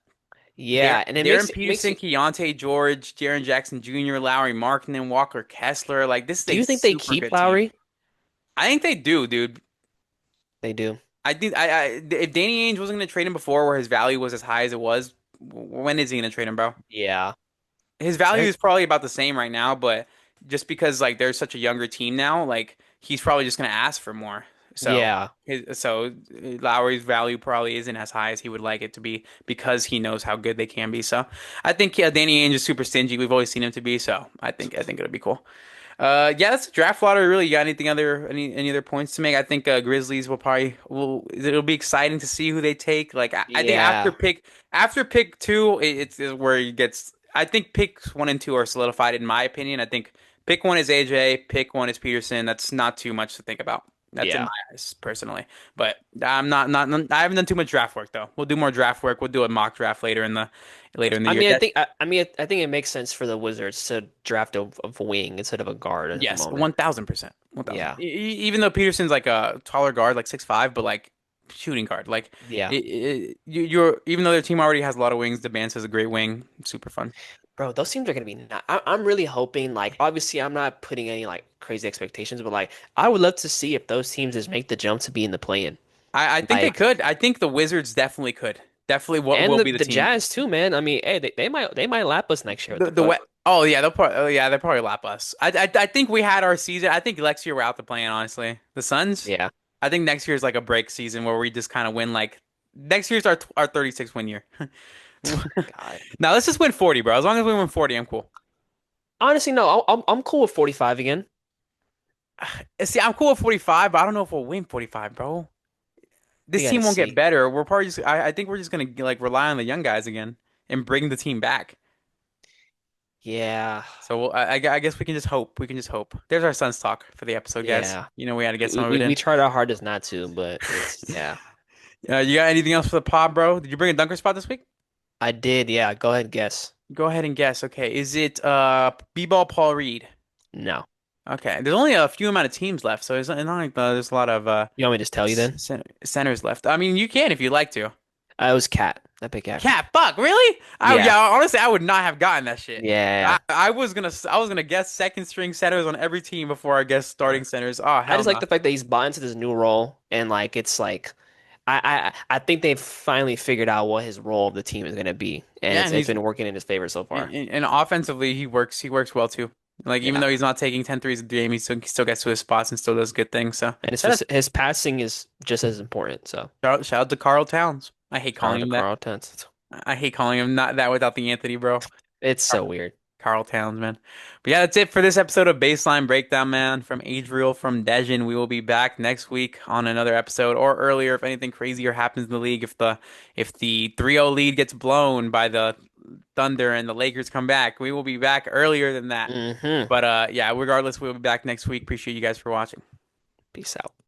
[SPEAKER 2] Yeah. And
[SPEAKER 1] Darren
[SPEAKER 2] it makes
[SPEAKER 1] Peterson,
[SPEAKER 2] you
[SPEAKER 1] Keontae George, Jaren Jackson Jr., Lowry Markkinen, Walker Kessler. Like this is
[SPEAKER 2] do
[SPEAKER 1] a
[SPEAKER 2] you think they
[SPEAKER 1] super
[SPEAKER 2] keep
[SPEAKER 1] good team.
[SPEAKER 2] Lowry?
[SPEAKER 1] I think they do, dude.
[SPEAKER 2] They do.
[SPEAKER 1] I think if Danny Ainge wasn't going to trade him before, where his value was as high as it was, when is he going to trade him, bro?
[SPEAKER 2] Yeah.
[SPEAKER 1] His value
[SPEAKER 2] They're
[SPEAKER 1] is probably about the same right now, but just because like there's such a younger team now, like he's probably just gonna ask for more. So
[SPEAKER 2] yeah.
[SPEAKER 1] Lowry's value probably isn't as high as he would like it to be because he knows how good they can be. So I think Danny Ainge is super stingy. We've always seen him to be. So I think it'll be cool. Yeah, that's the draft lottery. Really, you got anything other any other points to make? I think Grizzlies will it'll be exciting to see who they take. Like I think
[SPEAKER 2] Yeah.
[SPEAKER 1] after pick two, it's where he gets. I think picks one and two are solidified in my opinion. I think pick one is AJ, pick one is Peterson. That's not too much to think about. That's in my
[SPEAKER 2] Yeah.
[SPEAKER 1] eyes personally. But I'm not I haven't done too much draft work though. We'll do more draft work. We'll do a mock draft later in the
[SPEAKER 2] I
[SPEAKER 1] year.
[SPEAKER 2] mean, I think it makes sense for the Wizards to draft a wing instead of a guard at the
[SPEAKER 1] Yes,
[SPEAKER 2] moment.
[SPEAKER 1] 1000%. 1000.
[SPEAKER 2] Yeah.
[SPEAKER 1] Even though Peterson's like a taller guard, like 6'5", but like shooting guard. Like
[SPEAKER 2] Yeah.
[SPEAKER 1] you're even though their team already has a lot of wings, the band has a great wing. Super fun.
[SPEAKER 2] Bro, those teams are gonna be not, I'm really hoping like obviously I'm not putting any like crazy expectations, but like I would love to see if those teams just make the jump to be in the play-in.
[SPEAKER 1] I think they
[SPEAKER 2] Like
[SPEAKER 1] could. I think the Wizards definitely could. Definitely what
[SPEAKER 2] and
[SPEAKER 1] will be the
[SPEAKER 2] the
[SPEAKER 1] team.
[SPEAKER 2] Jazz too, man. I mean, hey, they might lap us next year. What the
[SPEAKER 1] The
[SPEAKER 2] fuck?
[SPEAKER 1] way. Oh yeah, they'll probably lap us. I think we had our season. I think next year we're out the play-in, honestly. The Suns.
[SPEAKER 2] Yeah.
[SPEAKER 1] I think next year is like a break season where we just kind of win like next year's our 36 win year.
[SPEAKER 2] God.
[SPEAKER 1] Now let's just win 40, bro. As long as we win 40, I'm cool.
[SPEAKER 2] Honestly, no, I'm cool with 45 again.
[SPEAKER 1] See, I'm cool with 45, but I don't know if we'll win 45, bro.
[SPEAKER 2] We
[SPEAKER 1] This
[SPEAKER 2] gotta
[SPEAKER 1] team won't get
[SPEAKER 2] see.
[SPEAKER 1] better. We're probably just, I think we're just gonna like rely on the young guys again and bring the team back.
[SPEAKER 2] Yeah.
[SPEAKER 1] So I guess we can just hope. We can just hope. There's our Suns talk for the episode, guys.
[SPEAKER 2] Yeah.
[SPEAKER 1] We had to get some
[SPEAKER 2] We,
[SPEAKER 1] of it
[SPEAKER 2] we
[SPEAKER 1] in.
[SPEAKER 2] we tried our hardest not to, but it's yeah.
[SPEAKER 1] You got anything else for the pod, bro? Did you bring a dunker spot this week?
[SPEAKER 2] I did, yeah. Go ahead, guess.
[SPEAKER 1] Go ahead and guess. Okay, is it B-ball Paul Reed?
[SPEAKER 2] No.
[SPEAKER 1] Okay, there's only a few amount of teams left, so it's not like there's a lot of
[SPEAKER 2] You want me to just tell you then?
[SPEAKER 1] centers left. I mean, you can if you'd like to.
[SPEAKER 2] It was Cat. I picked Cat.
[SPEAKER 1] Cat, fuck, really?
[SPEAKER 2] Yeah.
[SPEAKER 1] Yeah, honestly, I would not have gotten that shit.
[SPEAKER 2] Yeah.
[SPEAKER 1] I was gonna guess second string centers on every team before I guess starting centers. Oh
[SPEAKER 2] I
[SPEAKER 1] hell
[SPEAKER 2] just like
[SPEAKER 1] no.
[SPEAKER 2] the fact that he's bought into this new role and like it's like I think they've finally figured out what his role of the team is gonna be. And
[SPEAKER 1] Yeah, and
[SPEAKER 2] it's
[SPEAKER 1] he's
[SPEAKER 2] been working in his favor so far.
[SPEAKER 1] and offensively he works well too. Like even
[SPEAKER 2] Yeah.
[SPEAKER 1] though he's not taking 10 threes a game, he still gets to his spots and still does good things. So
[SPEAKER 2] And
[SPEAKER 1] shout out,
[SPEAKER 2] his passing is just as important. So
[SPEAKER 1] shout out to Carl Towns.
[SPEAKER 2] shout out to Carl Towns.
[SPEAKER 1] I hate calling him not that without the Anthony, bro.
[SPEAKER 2] It's so weird.
[SPEAKER 1] Carl Towns, man. But yeah, that's it for this episode of Baseline Breakdown, man. From Adriel, from Dejin. We will be back next week on another episode or earlier if anything crazier happens in the league. If the 3-0 lead gets blown by the Thunder and the Lakers come back, we will be back earlier than that.
[SPEAKER 2] Hmm.
[SPEAKER 1] But yeah, regardless, we'll be back next week. Appreciate you guys for watching.
[SPEAKER 2] Peace out.